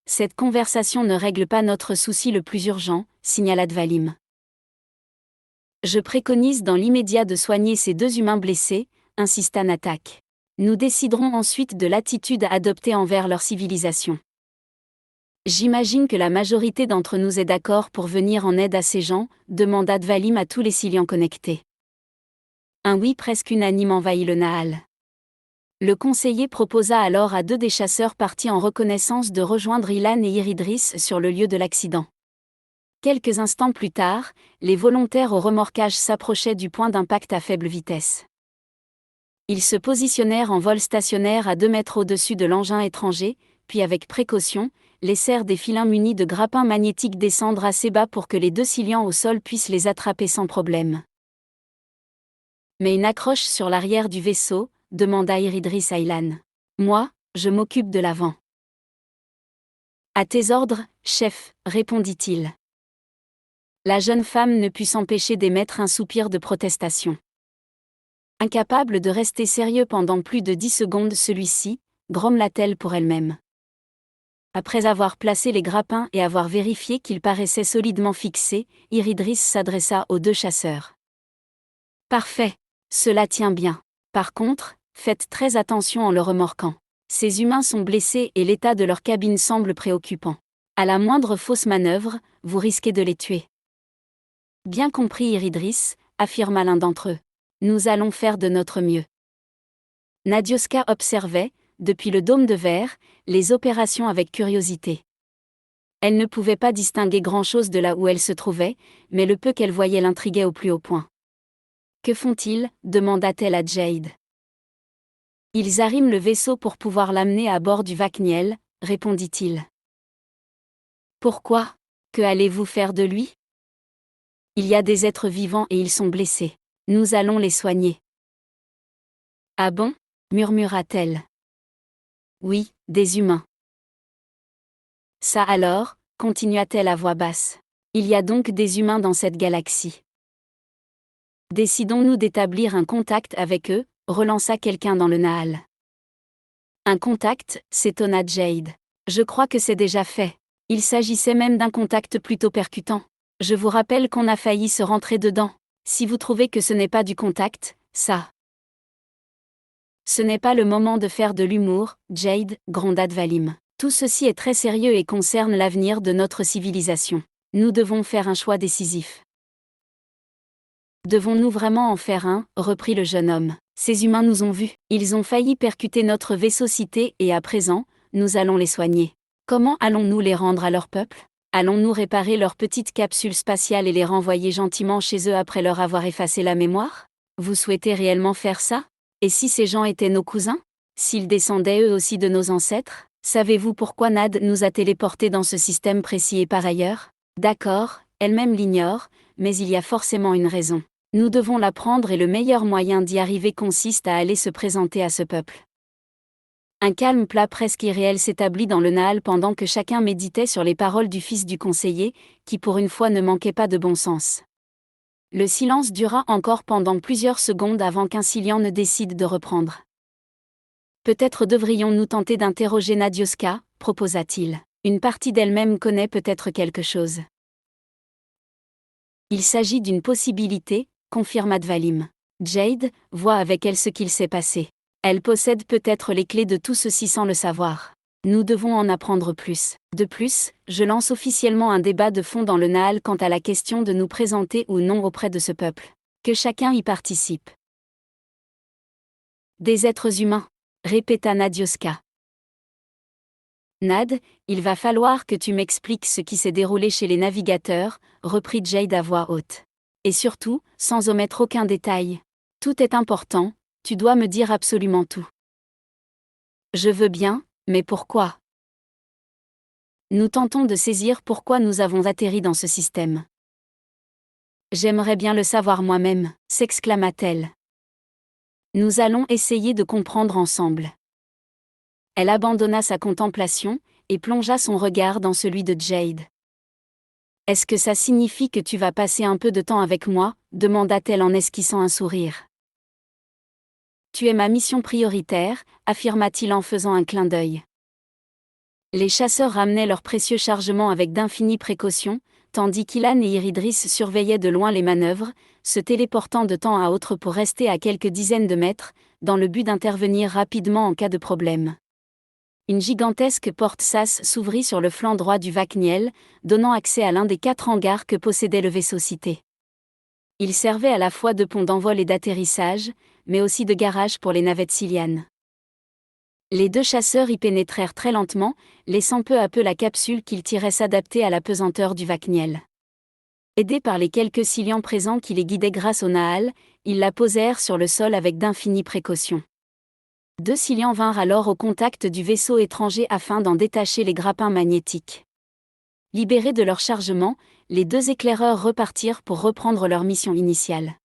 Cette conversation ne règle pas notre souci le plus urgent, signala Dvalim. Je préconise dans l'immédiat de soigner ces 2 humains blessés, insista Natak. Nous déciderons ensuite de l'attitude à adopter envers leur civilisation. J'imagine que la majorité d'entre nous est d'accord pour venir en aide à ces gens, demanda Dvalim à tous les Silians connectés. Un oui presque unanime envahit le Nahal. Le conseiller proposa alors à 2 des chasseurs partis en reconnaissance de rejoindre Ilan et Iridris sur le lieu de l'accident. Quelques instants plus tard, les volontaires au remorquage s'approchaient du point d'impact à faible vitesse. Ils se positionnèrent en vol stationnaire à 2 mètres au-dessus de l'engin étranger, puis avec précaution, laissèrent des filins munis de grappins magnétiques descendre assez bas pour que les 2 Silians au sol puissent les attraper sans problème. Mais une accroche sur l'arrière du vaisseau, demanda Iridris à Ilan. Moi, je m'occupe de l'avant. À tes ordres, chef, répondit-il. La jeune femme ne put s'empêcher d'émettre un soupir de protestation. Incapable de rester sérieux pendant plus de 10 secondes, celui-ci, grommela-t-elle pour elle-même. Après avoir placé les grappins et avoir vérifié qu'ils paraissaient solidement fixés, Iridris s'adressa aux 2 chasseurs. Parfait, cela tient bien. Par contre, faites très attention en le remorquant. Ces humains sont blessés et l'état de leur cabine semble préoccupant. À la moindre fausse manœuvre, vous risquez de les tuer. Bien compris, Iridris, affirma l'un d'entre eux. Nous allons faire de notre mieux. Nadioska observait, depuis le dôme de verre, les opérations avec curiosité. Elle ne pouvait pas distinguer grand-chose de là où elle se trouvait, mais le peu qu'elle voyait l'intriguait au plus haut point. Que font-ils ? demanda-t-elle à Jade. Ils arriment le vaisseau pour pouvoir l'amener à bord du Vakniel, répondit-il. Pourquoi ? Que allez-vous faire de lui ? Il y a des êtres vivants et ils sont blessés. Nous allons les soigner. Ah bon ? murmura-t-elle. Oui, des humains. Ça alors, continua-t-elle à voix basse. Il y a donc des humains dans cette galaxie. Décidons-nous d'établir un contact avec eux, relança quelqu'un dans le Nahal. Un contact, s'étonna Jade. Je crois que c'est déjà fait. Il s'agissait même d'un contact plutôt percutant. Je vous rappelle qu'on a failli se rentrer dedans. Si vous trouvez que ce n'est pas du contact, ça. Ce n'est pas le moment de faire de l'humour, Jade, gronda Dvalim. Tout ceci est très sérieux et concerne l'avenir de notre civilisation. Nous devons faire un choix décisif. Devons-nous vraiment en faire un ? reprit le jeune homme. Ces humains nous ont vus. Ils ont failli percuter notre vaisseau-cité et à présent, nous allons les soigner. Comment allons-nous les rendre à leur peuple ? Allons-nous réparer leur petite capsule spatiale et les renvoyer gentiment chez eux après leur avoir effacé la mémoire ? Vous souhaitez réellement faire ça ? Et si ces gens étaient nos cousins ? S'ils descendaient eux aussi de nos ancêtres ? Savez-vous pourquoi Nad nous a téléportés dans ce système précis et par ailleurs ? D'accord, elle-même l'ignore, mais il y a forcément une raison. Nous devons l'apprendre et le meilleur moyen d'y arriver consiste à aller se présenter à ce peuple. Un calme plat presque irréel s'établit dans le Nahal pendant que chacun méditait sur les paroles du fils du conseiller, qui pour une fois ne manquait pas de bon sens. Le silence dura encore pendant plusieurs secondes avant qu'un Silian ne décide de reprendre. Peut-être devrions-nous tenter d'interroger Nadioska, proposa-t-il. Une partie d'elle-même connaît peut-être quelque chose. Il s'agit d'une possibilité, confirma Dvalim. Jade, vois avec elle ce qu'il s'est passé. Elle possède peut-être les clés de tout ceci sans le savoir. Nous devons en apprendre plus. De plus, je lance officiellement un débat de fond dans le Nahal quant à la question de nous présenter ou non auprès de ce peuple. Que chacun y participe. Des êtres humains, répéta Nadioska. Nad, il va falloir que tu m'expliques ce qui s'est déroulé chez les navigateurs, reprit Jade à voix haute. Et surtout, sans omettre aucun détail. Tout est important, tu dois me dire absolument tout. Je veux bien, mais pourquoi ? Nous tentons de saisir pourquoi nous avons atterri dans ce système. J'aimerais bien le savoir moi-même, s'exclama-t-elle. Nous allons essayer de comprendre ensemble. Elle abandonna sa contemplation, et plongea son regard dans celui de Jade. Est-ce que ça signifie que tu vas passer un peu de temps avec moi ? demanda-t-elle en esquissant un sourire. Tu es ma mission prioritaire, affirma-t-il en faisant un clin d'œil. Les chasseurs ramenaient leurs précieux chargements avec d'infinies précautions, tandis qu'Ilan et Iridris surveillaient de loin les manœuvres, se téléportant de temps à autre pour rester à quelques dizaines de mètres, dans le but d'intervenir rapidement en cas de problème. Une gigantesque porte sas s'ouvrit sur le flanc droit du Vakniel, donnant accès à l'un des 4 hangars que possédait le vaisseau-cité. Il servait à la fois de pont d'envol et d'atterrissage, mais aussi de garage pour les navettes silianes. Les 2 chasseurs y pénétrèrent très lentement, laissant peu à peu la capsule qu'ils tiraient s'adapter à la pesanteur du Vakniel. Aidés par les quelques Silians présents qui les guidaient grâce au Nahal, ils la posèrent sur le sol avec d'infinies précautions. 2 Silians vinrent alors au contact du vaisseau étranger afin d'en détacher les grappins magnétiques. Libérés de leur chargement, les 2 éclaireurs repartirent pour reprendre leur mission initiale.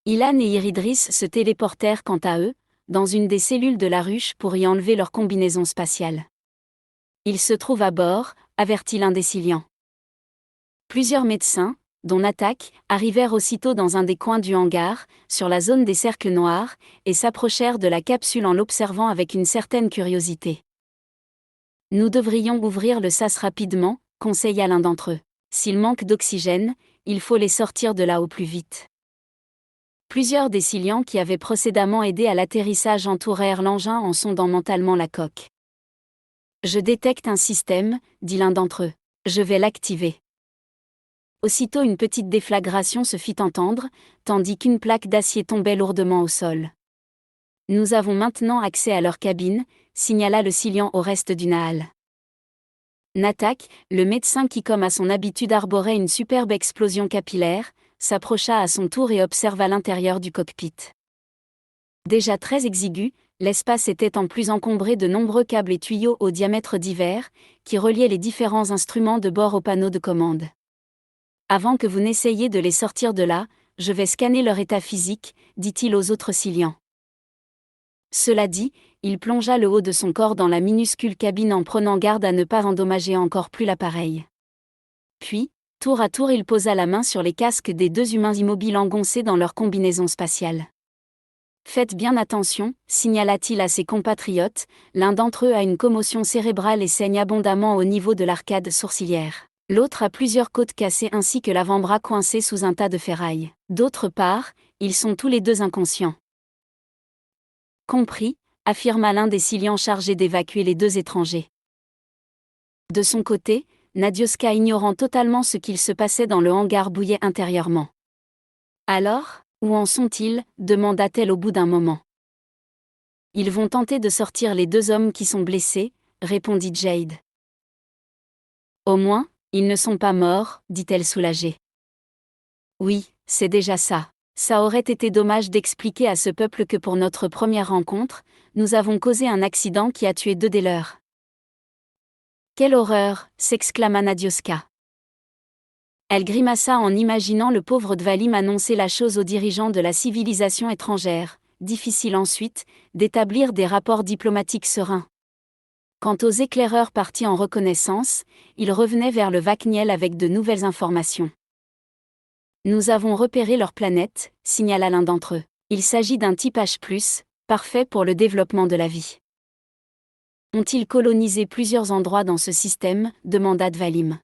Ilan et Iridris se téléportèrent quant à eux, dans une des cellules de la ruche pour y enlever leur combinaison spatiale. Ils se trouvent à bord, avertit l'un des Silians. Plusieurs médecins, dont Natak, arrivèrent aussitôt dans un des coins du hangar, sur la zone des cercles noirs, et s'approchèrent de la capsule en l'observant avec une certaine curiosité. Nous devrions ouvrir le sas rapidement, conseilla l'un d'entre eux. S'il manque d'oxygène, il faut les sortir de là au plus vite. Plusieurs des Silians qui avaient précédemment aidé à l'atterrissage entourèrent l'engin en sondant mentalement la coque. Je détecte un système, dit l'un d'entre eux. Je vais l'activer. Aussitôt une petite déflagration se fit entendre, tandis qu'une plaque d'acier tombait lourdement au sol. Nous avons maintenant accès à leur cabine, signala le Silian au reste du Nahal. Natak, le médecin qui comme à son habitude arborait une superbe explosion capillaire, s'approcha à son tour et observa l'intérieur du cockpit. Déjà très exigu, l'espace était en plus encombré de nombreux câbles et tuyaux au diamètre divers, qui reliaient les différents instruments de bord au panneau de commande. Avant que vous n'essayiez de les sortir de là, je vais scanner leur état physique, dit-il aux autres Silians. Cela dit, il plongea le haut de son corps dans la minuscule cabine en prenant garde à ne pas endommager encore plus l'appareil. Puis, tour à tour il posa la main sur les casques des 2 humains immobiles engoncés dans leur combinaison spatiale. Faites bien attention, signala-t-il à ses compatriotes, l'un d'entre eux a une commotion cérébrale et saigne abondamment au niveau de l'arcade sourcilière. L'autre a plusieurs côtes cassées ainsi que l'avant-bras coincé sous un tas de ferraille. D'autre part, ils sont tous les 2 inconscients. Compris, affirma l'un des Silians chargés d'évacuer les 2 étrangers. De son côté, Nadioska ignorant totalement ce qu'il se passait dans le hangar bouillait intérieurement. Alors, où en sont-ils demanda-t-elle au bout d'un moment. Ils vont tenter de sortir les 2 hommes qui sont blessés, répondit Jade. Au moins, ils ne sont pas morts, dit-elle soulagée. Oui, c'est déjà ça. Ça aurait été dommage d'expliquer à ce peuple que pour notre première rencontre, nous avons causé un accident qui a tué 2 des leurs. Quelle horreur, s'exclama Nadioska. Elle grimaça en imaginant le pauvre Dvalim annoncer la chose aux dirigeants de la civilisation étrangère, difficile ensuite, d'établir des rapports diplomatiques sereins. Quant aux éclaireurs partis en reconnaissance, ils revenaient vers le Vakniel avec de nouvelles informations. Nous avons repéré leur planète, signala l'un d'entre eux. Il s'agit d'un type H+, parfait pour le développement de la vie. Ont-ils colonisé plusieurs endroits dans ce système demanda Dvalim.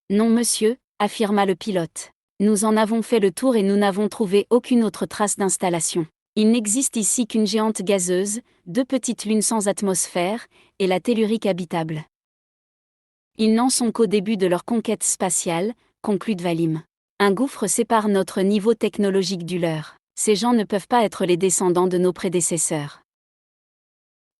Non monsieur, affirma le pilote. Nous en avons fait le tour et nous n'avons trouvé aucune autre trace d'installation. Il n'existe ici qu'une géante gazeuse, 2 petites lunes sans atmosphère, et la tellurique habitable. Ils n'en sont qu'au début de leur conquête spatiale, conclut Dvalim. Un gouffre sépare notre niveau technologique du leur. Ces gens ne peuvent pas être les descendants de nos prédécesseurs.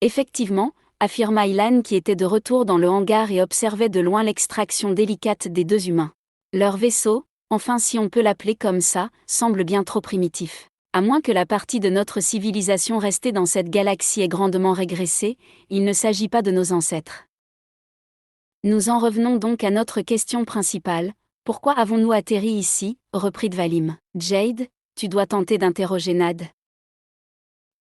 Effectivement, affirma Ilan qui était de retour dans le hangar et observait de loin l'extraction délicate des 2 humains. Leur vaisseau, enfin si on peut l'appeler comme ça, semble bien trop primitif. À moins que la partie de notre civilisation restée dans cette galaxie ait grandement régressé, il ne s'agit pas de nos ancêtres. Nous en revenons donc à notre question principale, pourquoi avons-nous atterri ici, reprit Dvalim. Jade, tu dois tenter d'interroger Nad.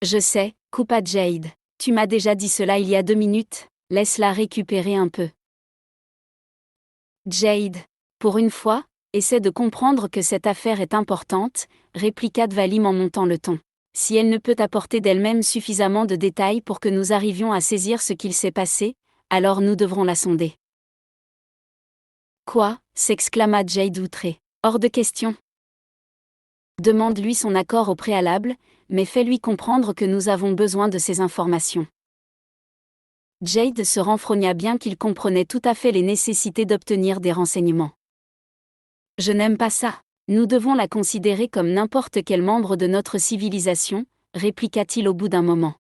Je sais, coupa Jade. Tu m'as déjà dit cela il y a 2 minutes, laisse-la récupérer un peu. Jade, pour une fois, essaie de comprendre que cette affaire est importante, répliqua Dvalim en montant le ton. Si elle ne peut apporter d'elle-même suffisamment de détails pour que nous arrivions à saisir ce qu'il s'est passé, alors nous devrons la sonder. Quoi s'exclama Jade outré. Hors de question. Demande-lui son accord au préalable, mais fais-lui comprendre que nous avons besoin de ces informations. Jade se renfrogna bien qu'il comprenait tout à fait les nécessités d'obtenir des renseignements. Je n'aime pas ça. Nous devons la considérer comme n'importe quel membre de notre civilisation, répliqua-t-il au bout d'un moment.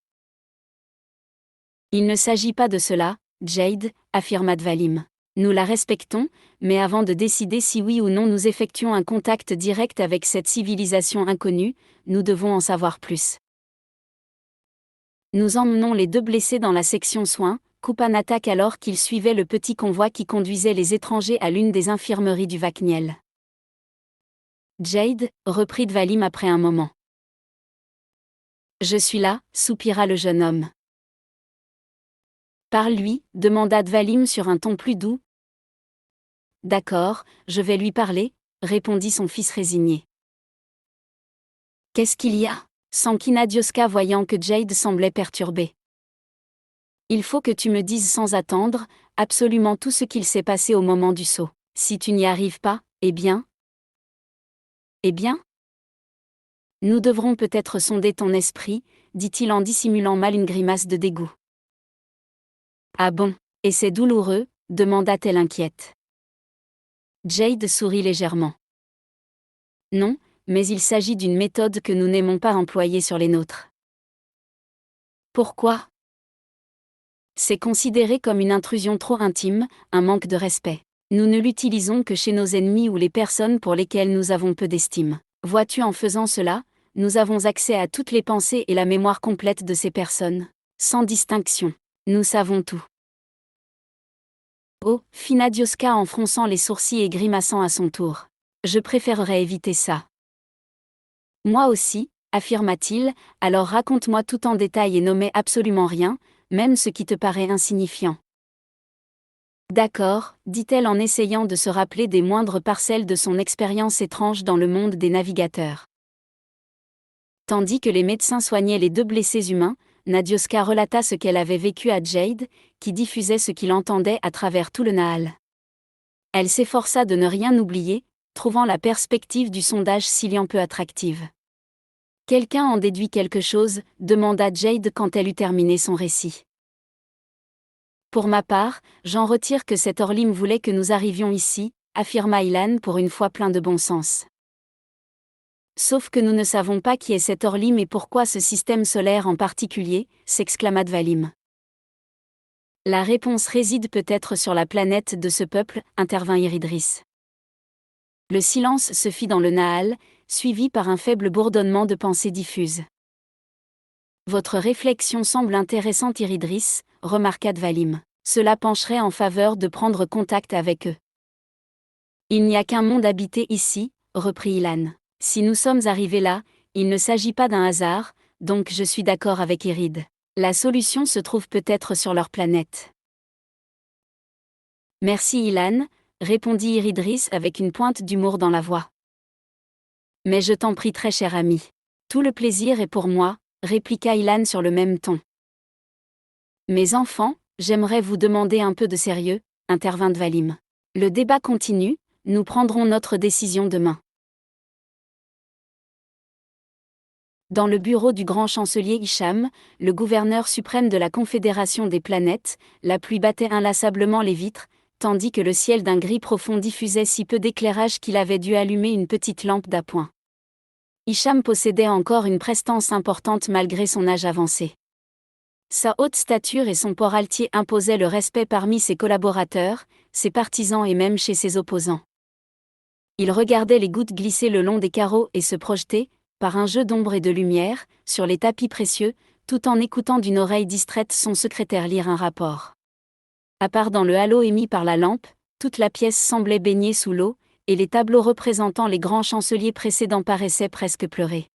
Il ne s'agit pas de cela, Jade, affirma Dvalim. Nous la respectons, mais avant de décider si oui ou non nous effectuons un contact direct avec cette civilisation inconnue, nous devons en savoir plus. Nous emmenons les deux blessés dans la section soins. Kupan attaque alors qu'il suivait le petit convoi qui conduisait les étrangers à l'une des infirmeries du Vakniel. Jade, reprit Dvalim après un moment. Je suis là, soupira le jeune homme. Parle-lui, demanda Dvalim sur un ton plus doux. D'accord, je vais lui parler, répondit son fils résigné. Qu'est-ce qu'il y a? S'enquit Nadioska voyant que Jade semblait perturbée. Il faut que tu me dises sans attendre, absolument tout ce qu'il s'est passé au moment du saut. Si tu n'y arrives pas, eh bien? Eh bien? Nous devrons peut-être sonder ton esprit, dit-il en dissimulant mal une grimace de dégoût. Ah bon, et c'est douloureux, demanda-t-elle inquiète. Jade sourit légèrement. Non, mais il s'agit d'une méthode que nous n'aimons pas employer sur les nôtres. Pourquoi? C'est considéré comme une intrusion trop intime, un manque de respect. Nous ne l'utilisons que chez nos ennemis ou les personnes pour lesquelles nous avons peu d'estime. Vois-tu, en faisant cela, nous avons accès à toutes les pensées et la mémoire complète de ces personnes. Sans distinction. Nous savons tout. Oh, fit Nadioska en fronçant les sourcils et grimaçant à son tour. Je préférerais éviter ça. Moi aussi, affirma-t-il, alors raconte-moi tout en détail et n'omets absolument rien, même ce qui te paraît insignifiant. D'accord, dit-elle en essayant de se rappeler des moindres parcelles de son expérience étrange dans le monde des navigateurs. Tandis que les médecins soignaient les deux blessés humains, Nadioska relata ce qu'elle avait vécu à Jade, qui diffusait ce qu'il entendait à travers tout le Nahal. Elle s'efforça de ne rien oublier, trouvant la perspective du sondage Cillian peu attractive. Quelqu'un en déduit quelque chose, demanda Jade quand elle eut terminé son récit. Pour ma part, j'en retire que cet Orlim voulait que nous arrivions ici, affirma Ilan pour une fois plein de bon sens. Sauf que nous ne savons pas qui est cet Orlim et pourquoi ce système solaire en particulier, s'exclama Dvalim. La réponse réside peut-être sur la planète de ce peuple, intervint Iridris. Le silence se fit dans le Nahal, suivi par un faible bourdonnement de pensées diffuses. Votre réflexion semble intéressante, Iridris, remarqua Dvalim. Cela pencherait en faveur de prendre contact avec eux. Il n'y a qu'un monde habité ici, reprit Ilan. Si nous sommes arrivés là, il ne s'agit pas d'un hasard, donc je suis d'accord avec Irid. La solution se trouve peut-être sur leur planète. Merci Ilan, répondit Iridris avec une pointe d'humour dans la voix. Mais je t'en prie très cher ami. Tout le plaisir est pour moi, répliqua Ilan sur le même ton. Mes enfants, j'aimerais vous demander un peu de sérieux, intervint Dvalim. Le débat continue, nous prendrons notre décision demain. Dans le bureau du grand chancelier Hicham, le gouverneur suprême de la Confédération des planètes, la pluie battait inlassablement les vitres, tandis que le ciel d'un gris profond diffusait si peu d'éclairage qu'il avait dû allumer une petite lampe d'appoint. Hicham possédait encore une prestance importante malgré son âge avancé. Sa haute stature et son port altier imposaient le respect parmi ses collaborateurs, ses partisans et même chez ses opposants. Il regardait les gouttes glisser le long des carreaux et se projeter, par un jeu d'ombre et de lumière, sur les tapis précieux, tout en écoutant d'une oreille distraite son secrétaire lire un rapport. À part dans le halo émis par la lampe, toute la pièce semblait baignée sous l'eau, et les tableaux représentant les grands chanceliers précédents paraissaient presque pleurer.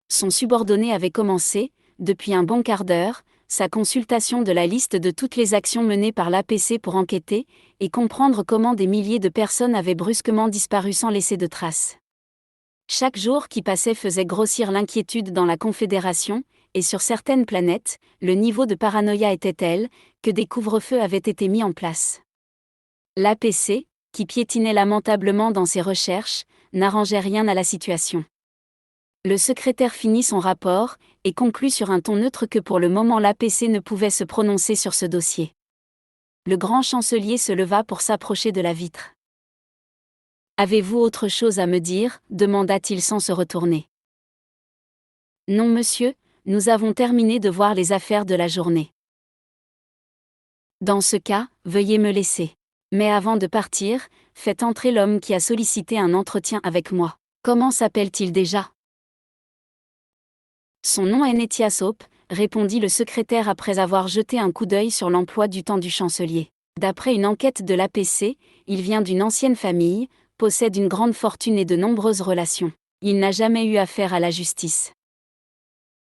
Son subordonné avait commencé, depuis un bon quart d'heure, sa consultation de la liste de toutes les actions menées par l'APC pour enquêter et comprendre comment des milliers de personnes avaient brusquement disparu sans laisser de traces. Chaque jour qui passait faisait grossir l'inquiétude dans la Confédération, et sur certaines planètes, le niveau de paranoïa était tel que des couvre-feux avaient été mis en place. L'APC, qui piétinait lamentablement dans ses recherches, n'arrangeait rien à la situation. Le secrétaire finit son rapport, et conclut sur un ton neutre que pour le moment l'APC ne pouvait se prononcer sur ce dossier. Le grand chancelier se leva pour s'approcher de la vitre. « Avez-vous autre chose à me dire » demanda-t-il sans se retourner. « Non monsieur, nous avons terminé de voir les affaires de la journée. » Dans ce cas, veuillez me laisser. Mais avant de partir, faites entrer l'homme qui a sollicité un entretien avec moi. Comment s'appelle-t-il déjà ? Son nom est Netiasop, répondit le secrétaire après avoir jeté un coup d'œil sur l'emploi du temps du chancelier. D'après une enquête de l'APC, il vient d'une ancienne famille, possède une grande fortune et de nombreuses relations. Il n'a jamais eu affaire à la justice.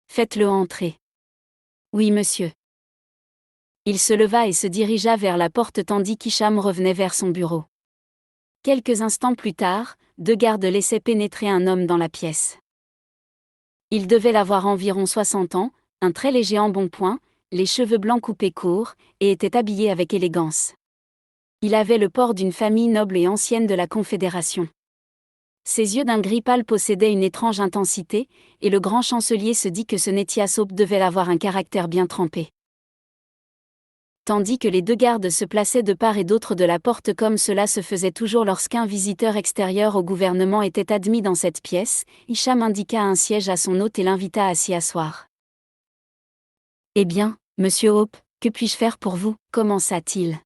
Faites-le entrer. Oui, monsieur. Il se leva et se dirigea vers la porte tandis qu'Hicham revenait vers son bureau. Quelques instants plus tard, 2 gardes laissaient pénétrer un homme dans la pièce. Il devait avoir environ 60 ans, un très léger embonpoint, les cheveux blancs coupés courts, et était habillé avec élégance. Il avait le port d'une famille noble et ancienne de la Confédération. Ses yeux d'un gris pâle possédaient une étrange intensité, et le grand chancelier se dit que ce Nethias Hope devait avoir un caractère bien trempé. Tandis que les 2 gardes se plaçaient de part et d'autre de la porte comme cela se faisait toujours lorsqu'un visiteur extérieur au gouvernement était admis dans cette pièce, Hicham indiqua un siège à son hôte et l'invita à s'y asseoir. « Eh bien, monsieur Hope, que puis-je faire pour vous » commença-t-il.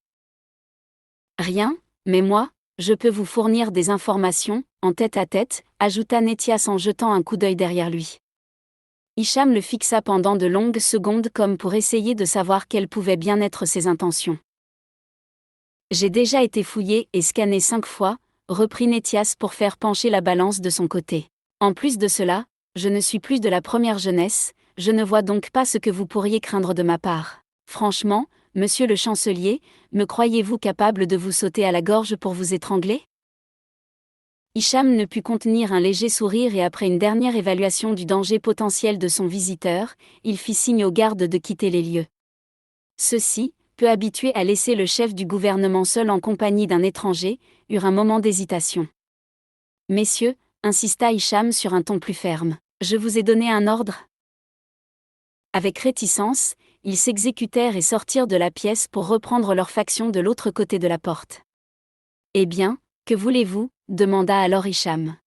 « Rien, mais moi, je peux vous fournir des informations, en tête-à-tête, ajouta Nethias en jetant un coup d'œil derrière lui. Hicham le fixa pendant de longues secondes comme pour essayer de savoir quelles pouvaient bien être ses intentions. « J'ai déjà été fouillé et scanné 5 fois, reprit Nethias pour faire pencher la balance de son côté. En plus de cela, je ne suis plus de la première jeunesse, je ne vois donc pas ce que vous pourriez craindre de ma part. Franchement, monsieur le chancelier, me croyez-vous capable de vous sauter à la gorge pour vous étrangler ?» Hicham ne put contenir un léger sourire et après une dernière évaluation du danger potentiel de son visiteur, il fit signe aux gardes de quitter les lieux. Ceux-ci, peu habitués à laisser le chef du gouvernement seul en compagnie d'un étranger, eurent un moment d'hésitation. « Messieurs, insista Hicham sur un ton plus ferme, je vous ai donné un ordre ?» Avec réticence, ils s'exécutèrent et sortirent de la pièce pour reprendre leur faction de l'autre côté de la porte. « Eh bien, que voulez-vous » demanda alors Hicham.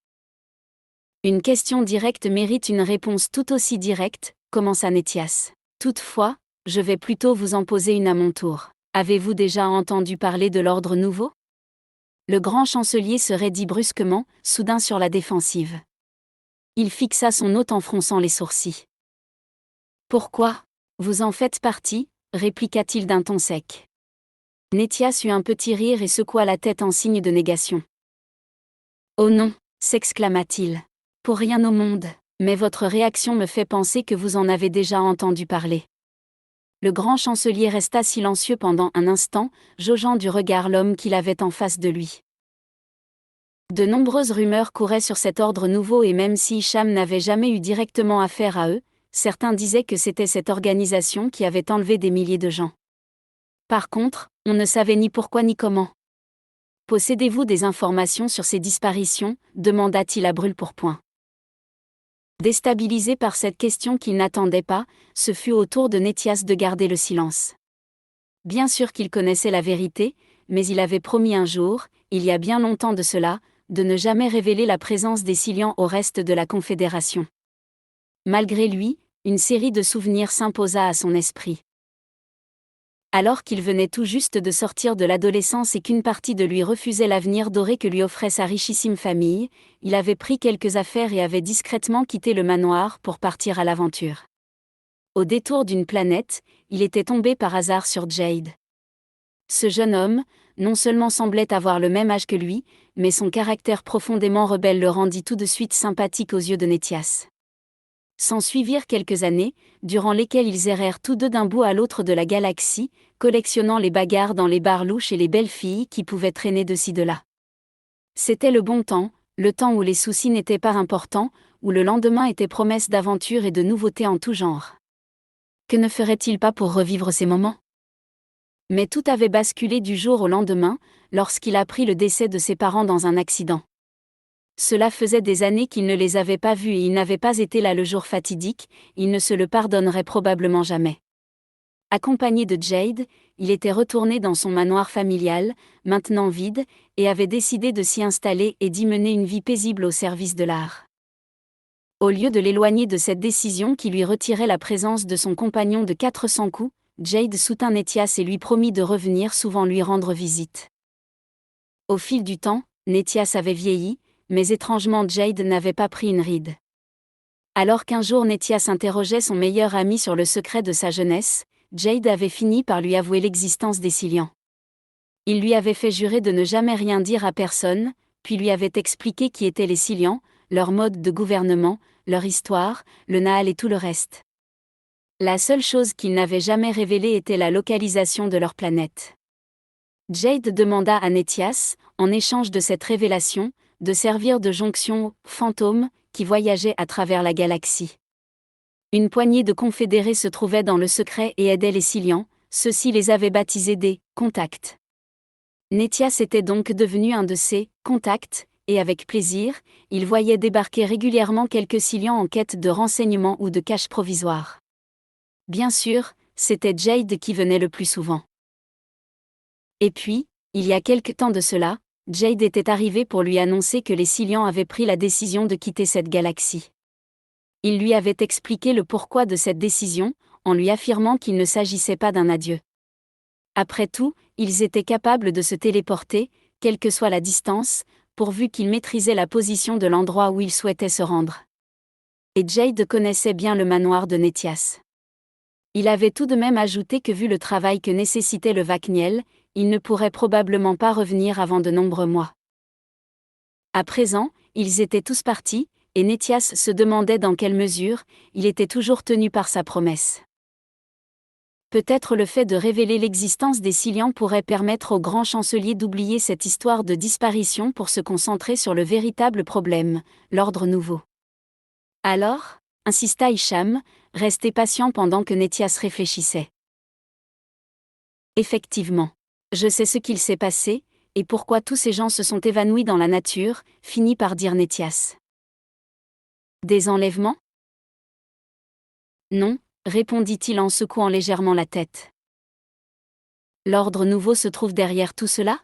« Une question directe mérite une réponse tout aussi directe, commença Nethias. Toutefois, je vais plutôt vous en poser une à mon tour. Avez-vous déjà entendu parler de l'ordre nouveau ?» Le grand chancelier se raidit brusquement, soudain sur la défensive. Il fixa son hôte en fronçant les sourcils. « Pourquoi ? Vous en faites partie » répliqua-t-il d'un ton sec. Nethias eut un petit rire et secoua la tête en signe de négation. « Oh non » s'exclama-t-il. « Pour rien au monde, mais votre réaction me fait penser que vous en avez déjà entendu parler. » Le grand chancelier resta silencieux pendant un instant, jaugeant du regard l'homme qu'il avait en face de lui. De nombreuses rumeurs couraient sur cet ordre nouveau et même si Hicham n'avait jamais eu directement affaire à eux, certains disaient que c'était cette organisation qui avait enlevé des milliers de gens. Par contre, on ne savait ni pourquoi ni comment. « Possédez-vous des informations sur ces disparitions » demanda-t-il à brûle-pourpoint. Déstabilisé par cette question qu'il n'attendait pas, ce fut au tour de Nethias de garder le silence. Bien sûr qu'il connaissait la vérité, mais il avait promis un jour, il y a bien longtemps de cela, de ne jamais révéler la présence des Silians au reste de la Confédération. Malgré lui, une série de souvenirs s'imposa à son esprit. Alors qu'il venait tout juste de sortir de l'adolescence et qu'une partie de lui refusait l'avenir doré que lui offrait sa richissime famille, il avait pris quelques affaires et avait discrètement quitté le manoir pour partir à l'aventure. Au détour d'une planète, il était tombé par hasard sur Jade. Ce jeune homme, non seulement semblait avoir le même âge que lui, mais son caractère profondément rebelle le rendit tout de suite sympathique aux yeux de Nethias. S'ensuivirent quelques années, durant lesquelles ils errèrent tous deux d'un bout à l'autre de la galaxie, collectionnant les bagarres dans les bars louches et les belles filles qui pouvaient traîner de ci de là. C'était le bon temps, le temps où les soucis n'étaient pas importants, où le lendemain était promesse d'aventure et de nouveautés en tout genre. Que ne ferait-il pas pour revivre ces moments ? Mais tout avait basculé du jour au lendemain, lorsqu'il apprit le décès de ses parents dans un accident. Cela faisait des années qu'il ne les avait pas vus et il n'avait pas été là le jour fatidique, il ne se le pardonnerait probablement jamais. Accompagné de Jade, il était retourné dans son manoir familial, maintenant vide, et avait décidé de s'y installer et d'y mener une vie paisible au service de l'art. Au lieu de l'éloigner de cette décision qui lui retirait la présence de son compagnon de 400 coups, Jade soutint Nethias et lui promit de revenir souvent lui rendre visite. Au fil du temps, Nethias avait vieilli, mais étrangement Jade n'avait pas pris une ride. Alors qu'un jour Nethias interrogeait son meilleur ami sur le secret de sa jeunesse, Jade avait fini par lui avouer l'existence des Silians. Il lui avait fait jurer de ne jamais rien dire à personne, puis lui avait expliqué qui étaient les Silians, leur mode de gouvernement, leur histoire, le Naal et tout le reste. La seule chose qu'il n'avait jamais révélée était la localisation de leur planète. Jade demanda à Nethias, en échange de cette révélation, de servir de jonction aux fantômes qui voyageaient à travers la galaxie. Une poignée de confédérés se trouvait dans le secret et aidait les Silians, ceux-ci les avaient baptisés des « contacts ». Nethias était donc devenu un de ces « contacts », et avec plaisir, il voyait débarquer régulièrement quelques Silians en quête de renseignements ou de caches provisoires. Bien sûr, c'était Jade qui venait le plus souvent. Et puis, il y a quelque temps de cela, Jade était arrivé pour lui annoncer que les Silians avaient pris la décision de quitter cette galaxie. Il lui avait expliqué le pourquoi de cette décision, en lui affirmant qu'il ne s'agissait pas d'un adieu. Après tout, ils étaient capables de se téléporter, quelle que soit la distance, pourvu qu'ils maîtrisaient la position de l'endroit où ils souhaitaient se rendre. Et Jade connaissait bien le manoir de Nethias. Il avait tout de même ajouté que vu le travail que nécessitait le Vakniel, il ne pourrait probablement pas revenir avant de nombreux mois. À présent, ils étaient tous partis, et Nethias se demandait dans quelle mesure il était toujours tenu par sa promesse. Peut-être le fait de révéler l'existence des Silians pourrait permettre au grand chancelier d'oublier cette histoire de disparition pour se concentrer sur le véritable problème, l'ordre nouveau. Alors, insista Hicham, restez patient pendant que Nethias réfléchissait. Effectivement. Je sais ce qu'il s'est passé, et pourquoi tous ces gens se sont évanouis dans la nature, finit par dire Nethias. Des enlèvements ? Non, répondit-il en secouant légèrement la tête. L'ordre nouveau se trouve derrière tout cela ?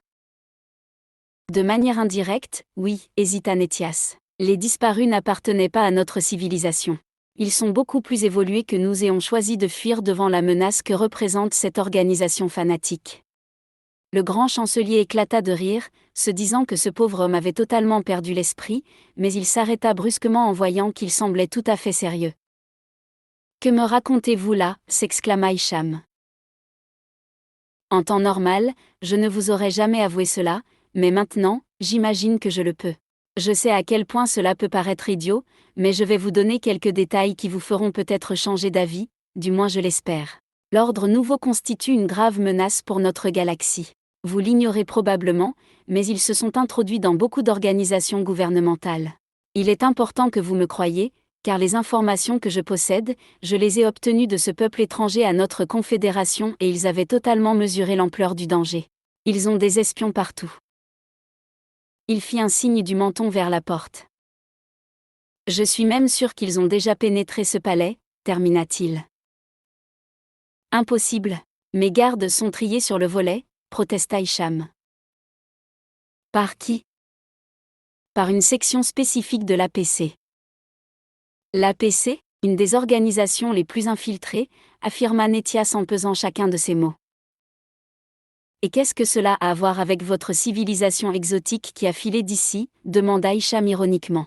De manière indirecte, oui, hésita Nethias. Les disparus n'appartenaient pas à notre civilisation. Ils sont beaucoup plus évolués que nous et ont choisi de fuir devant la menace que représente cette organisation fanatique. Le grand chancelier éclata de rire, se disant que ce pauvre homme avait totalement perdu l'esprit, mais il s'arrêta brusquement en voyant qu'il semblait tout à fait sérieux. « Que me racontez-vous là » s'exclama Hicham. En temps normal, je ne vous aurais jamais avoué cela, mais maintenant, j'imagine que je le peux. Je sais à quel point cela peut paraître idiot, mais je vais vous donner quelques détails qui vous feront peut-être changer d'avis, du moins je l'espère. L'ordre nouveau constitue une grave menace pour notre galaxie. Vous l'ignorez probablement, mais ils se sont introduits dans beaucoup d'organisations gouvernementales. Il est important que vous me croyiez, car les informations que je possède, je les ai obtenues de ce peuple étranger à notre confédération et ils avaient totalement mesuré l'ampleur du danger. Ils ont des espions partout. Il fit un signe du menton vers la porte. Je suis même sûr qu'ils ont déjà pénétré ce palais, termina-t-il. Impossible. Mes gardes sont triés sur le volet, protesta Hicham. Par qui ? Par une section spécifique de l'APC. L'APC, une des organisations les plus infiltrées, affirma Nethias en pesant chacun de ses mots. Et qu'est-ce que cela a à voir avec votre civilisation exotique qui a filé d'ici ? Demanda Hicham ironiquement.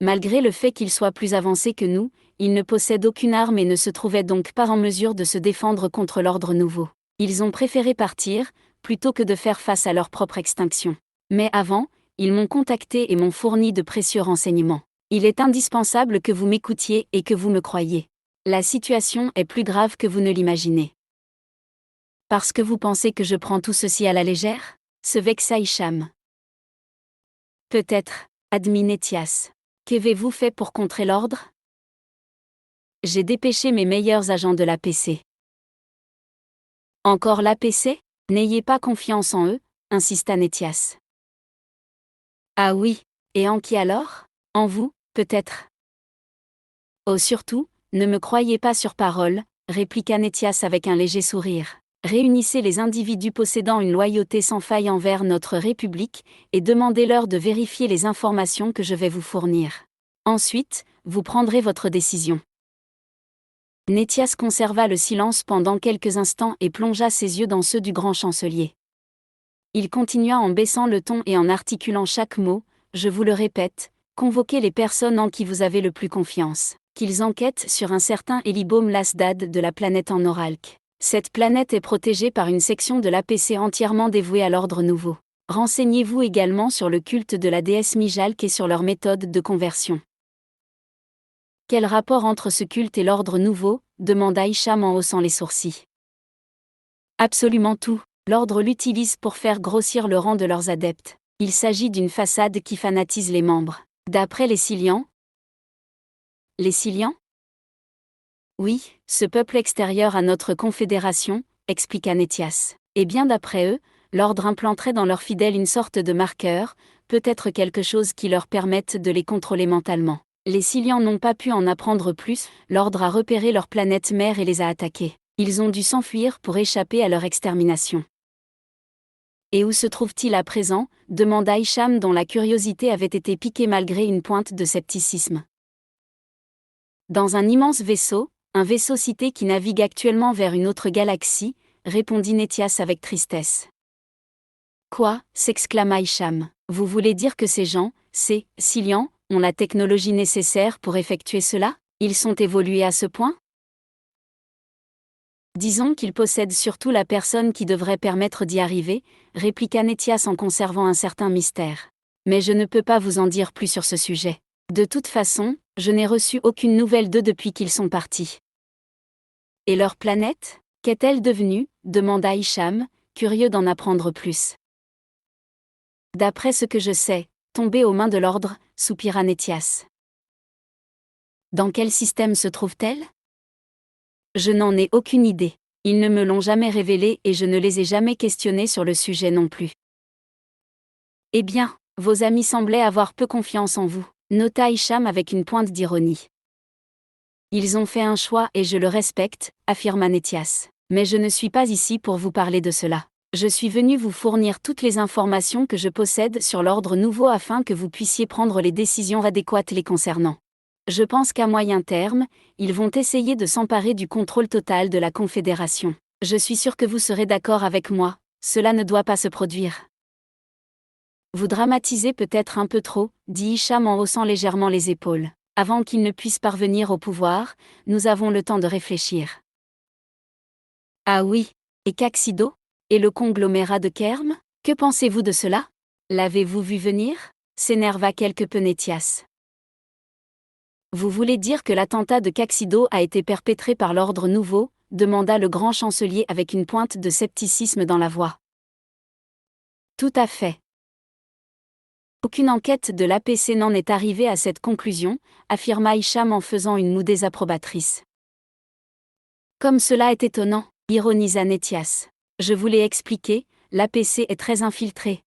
Malgré le fait qu'il soit plus avancé que nous, il ne possède aucune arme et ne se trouvait donc pas en mesure de se défendre contre l'ordre nouveau. Ils ont préféré partir, plutôt que de faire face à leur propre extinction. Mais avant, ils m'ont contacté et m'ont fourni de précieux renseignements. Il est indispensable que vous m'écoutiez et que vous me croyiez. La situation est plus grave que vous ne l'imaginez. Parce que vous pensez que je prends tout ceci à la légère ? Se vexa Hicham. Peut-être, admit Nethias. Qu'avez-vous fait pour contrer l'ordre ? J'ai dépêché mes meilleurs agents de l'APC. Encore l'APC ? N'ayez pas confiance en eux, insista Nethias. Ah oui, et en qui alors ? En vous, peut-être. Oh surtout, ne me croyez pas sur parole, répliqua Nethias avec un léger sourire. Réunissez les individus possédant une loyauté sans faille envers notre République, et demandez-leur de vérifier les informations que je vais vous fournir. Ensuite, vous prendrez votre décision. Nethias conserva le silence pendant quelques instants et plongea ses yeux dans ceux du grand chancelier. Il continua en baissant le ton et en articulant chaque mot, je vous le répète, Convoquez les personnes en qui vous avez le plus confiance. Qu'ils enquêtent sur un certain Elibaume Lasdad de la planète en Oralk. Cette planète est protégée par une section de l'APC entièrement dévouée à l'ordre nouveau. Renseignez-vous également sur le culte de la déesse Mijalk et sur leur méthode de conversion. Quel rapport entre ce culte et l'ordre nouveau ? Demanda Hicham en haussant les sourcils. Absolument tout. L'ordre l'utilise pour faire grossir le rang de leurs adeptes. Il s'agit d'une façade qui fanatise les membres. D'après les Silians. Les Silians ? Oui, ce peuple extérieur à notre confédération, expliqua Nétias. Et bien d'après eux, l'ordre implanterait dans leurs fidèles une sorte de marqueur, peut-être quelque chose qui leur permette de les contrôler mentalement. Les Silians n'ont pas pu en apprendre plus, l'ordre a repéré leur planète mère et les a attaqués. Ils ont dû s'enfuir pour échapper à leur extermination. Et où se trouve-t-il à présent ? Demanda Hicham dont la curiosité avait été piquée malgré une pointe de scepticisme. Dans un immense vaisseau, un vaisseau cité qui navigue actuellement vers une autre galaxie, répondit Nétias avec tristesse. Quoi ? S'exclama Hicham. Vous voulez dire que ces gens, ces Silians, ont la technologie nécessaire pour effectuer cela ? Ils sont évolués à ce point ? Disons qu'ils possèdent surtout la personne qui devrait permettre d'y arriver, répliqua Nétias en conservant un certain mystère. Mais je ne peux pas vous en dire plus sur ce sujet. De toute façon, je n'ai reçu aucune nouvelle d'eux depuis qu'ils sont partis. Et leur planète ? Qu'est-elle devenue ? Demanda Hicham, curieux d'en apprendre plus. D'après ce que je sais, tombée aux mains de l'ordre, soupira Nétias. Dans quel système se trouve-t-elle ? Je n'en ai aucune idée. Ils ne me l'ont jamais révélé et je ne les ai jamais questionnés sur le sujet non plus. Eh bien, vos amis semblaient avoir peu confiance en vous, nota Hicham avec une pointe d'ironie. Ils ont fait un choix et je le respecte, affirma Nétias. Mais je ne suis pas ici pour vous parler de cela. Je suis venu vous fournir toutes les informations que je possède sur l'ordre nouveau afin que vous puissiez prendre les décisions adéquates les concernant. Je pense qu'à moyen terme, ils vont essayer de s'emparer du contrôle total de la Confédération. Je suis sûr que vous serez d'accord avec moi, cela ne doit pas se produire. Vous dramatisez peut-être un peu trop, dit Hicham en haussant légèrement les épaules. Avant qu'ils ne puissent parvenir au pouvoir, nous avons le temps de réfléchir. Ah oui, et Caxido ? Et le conglomérat de Kerm ? Que pensez-vous de cela ? L'avez-vous vu venir ? S'énerva quelque peu Nétias. Vous voulez dire que l'attentat de Caxido a été perpétré par l'ordre nouveau ? Demanda le grand chancelier avec une pointe de scepticisme dans la voix. Tout à fait. Aucune enquête de l'APC n'en est arrivée à cette conclusion, affirma Hicham en faisant une moue désapprobatrice. Comme cela est étonnant, ironisa Nétias. Je vous l'ai expliqué, l'APC est très infiltrée.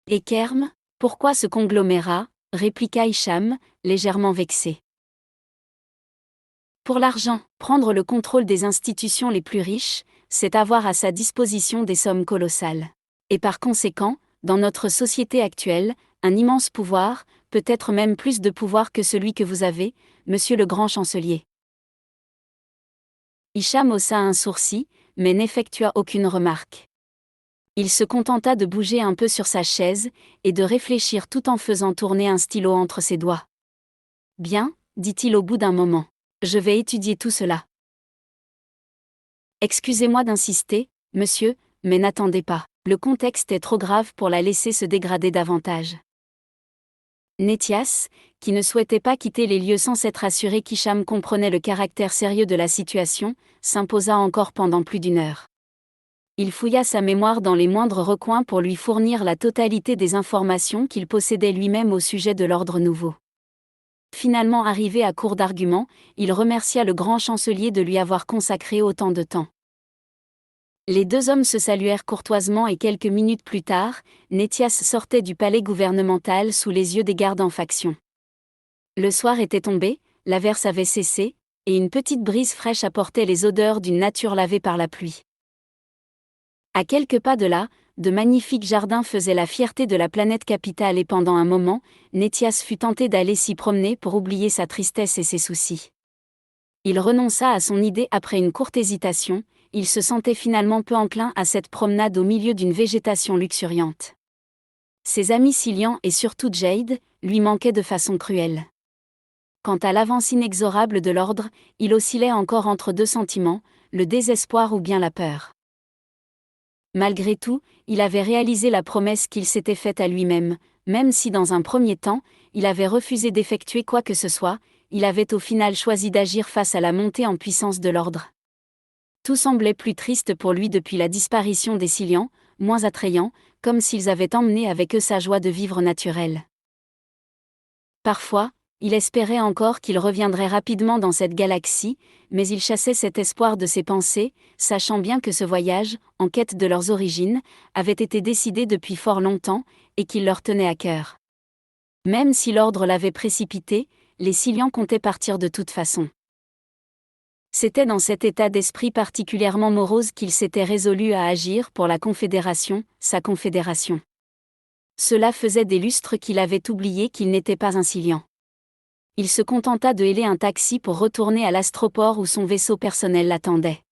Et Kerm ? Pourquoi ce conglomérat ? Répliqua Hicham, légèrement vexé. Pour l'argent, prendre le contrôle des institutions les plus riches, c'est avoir à sa disposition des sommes colossales. Et par conséquent, dans notre société actuelle, un immense pouvoir, peut-être même plus de pouvoir que celui que vous avez, monsieur le grand chancelier. Hicham haussa un sourcil, mais n'effectua aucune remarque. Il se contenta de bouger un peu sur sa chaise, et de réfléchir tout en faisant tourner un stylo entre ses doigts. Bien, dit-il au bout d'un moment. Je vais étudier tout cela. Excusez-moi d'insister, monsieur, mais n'attendez pas. Le contexte est trop grave pour la laisser se dégrader davantage. Nétias, qui ne souhaitait pas quitter les lieux sans s'être assuré qu'Hicham comprenait le caractère sérieux de la situation, s'imposa encore pendant plus d'une heure. Il fouilla sa mémoire dans les moindres recoins pour lui fournir la totalité des informations qu'il possédait lui-même au sujet de l'ordre nouveau. Finalement arrivé à court d'arguments, il remercia le grand chancelier de lui avoir consacré autant de temps. Les deux hommes se saluèrent courtoisement et quelques minutes plus tard, Nétias sortait du palais gouvernemental sous les yeux des gardes en faction. Le soir était tombé, l'averse avait cessé, et une petite brise fraîche apportait les odeurs d'une nature lavée par la pluie. À quelques pas de là, de magnifiques jardins faisaient la fierté de la planète capitale et pendant un moment, Nétias fut tenté d'aller s'y promener pour oublier sa tristesse et ses soucis. Il renonça à son idée après une courte hésitation, il se sentait finalement peu enclin à cette promenade au milieu d'une végétation luxuriante. Ses amis Cillian et surtout Jade lui manquaient de façon cruelle. Quant à l'avance inexorable de l'ordre, il oscillait encore entre deux sentiments, le désespoir ou bien la peur. Malgré tout, il avait réalisé la promesse qu'il s'était faite à lui-même, même si dans un premier temps, il avait refusé d'effectuer quoi que ce soit, il avait au final choisi d'agir face à la montée en puissance de l'ordre. Tout semblait plus triste pour lui depuis la disparition des Cillian, moins attrayant, comme s'ils avaient emmené avec eux sa joie de vivre naturelle. Parfois, il espérait encore qu'il reviendrait rapidement dans cette galaxie, mais il chassait cet espoir de ses pensées, sachant bien que ce voyage, en quête de leurs origines, avait été décidé depuis fort longtemps, et qu'il leur tenait à cœur. Même si l'ordre l'avait précipité, les Cillian comptaient partir de toute façon. C'était dans cet état d'esprit particulièrement morose qu'il s'était résolu à agir pour la Confédération, sa confédération. Cela faisait des lustres qu'il avait oublié qu'il n'était pas un Cillian. Il se contenta de héler un taxi pour retourner à l'astroport où son vaisseau personnel l'attendait.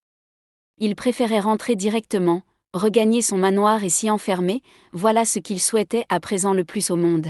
Il préférait rentrer directement, regagner son manoir et s'y enfermer, voilà ce qu'il souhaitait à présent le plus au monde.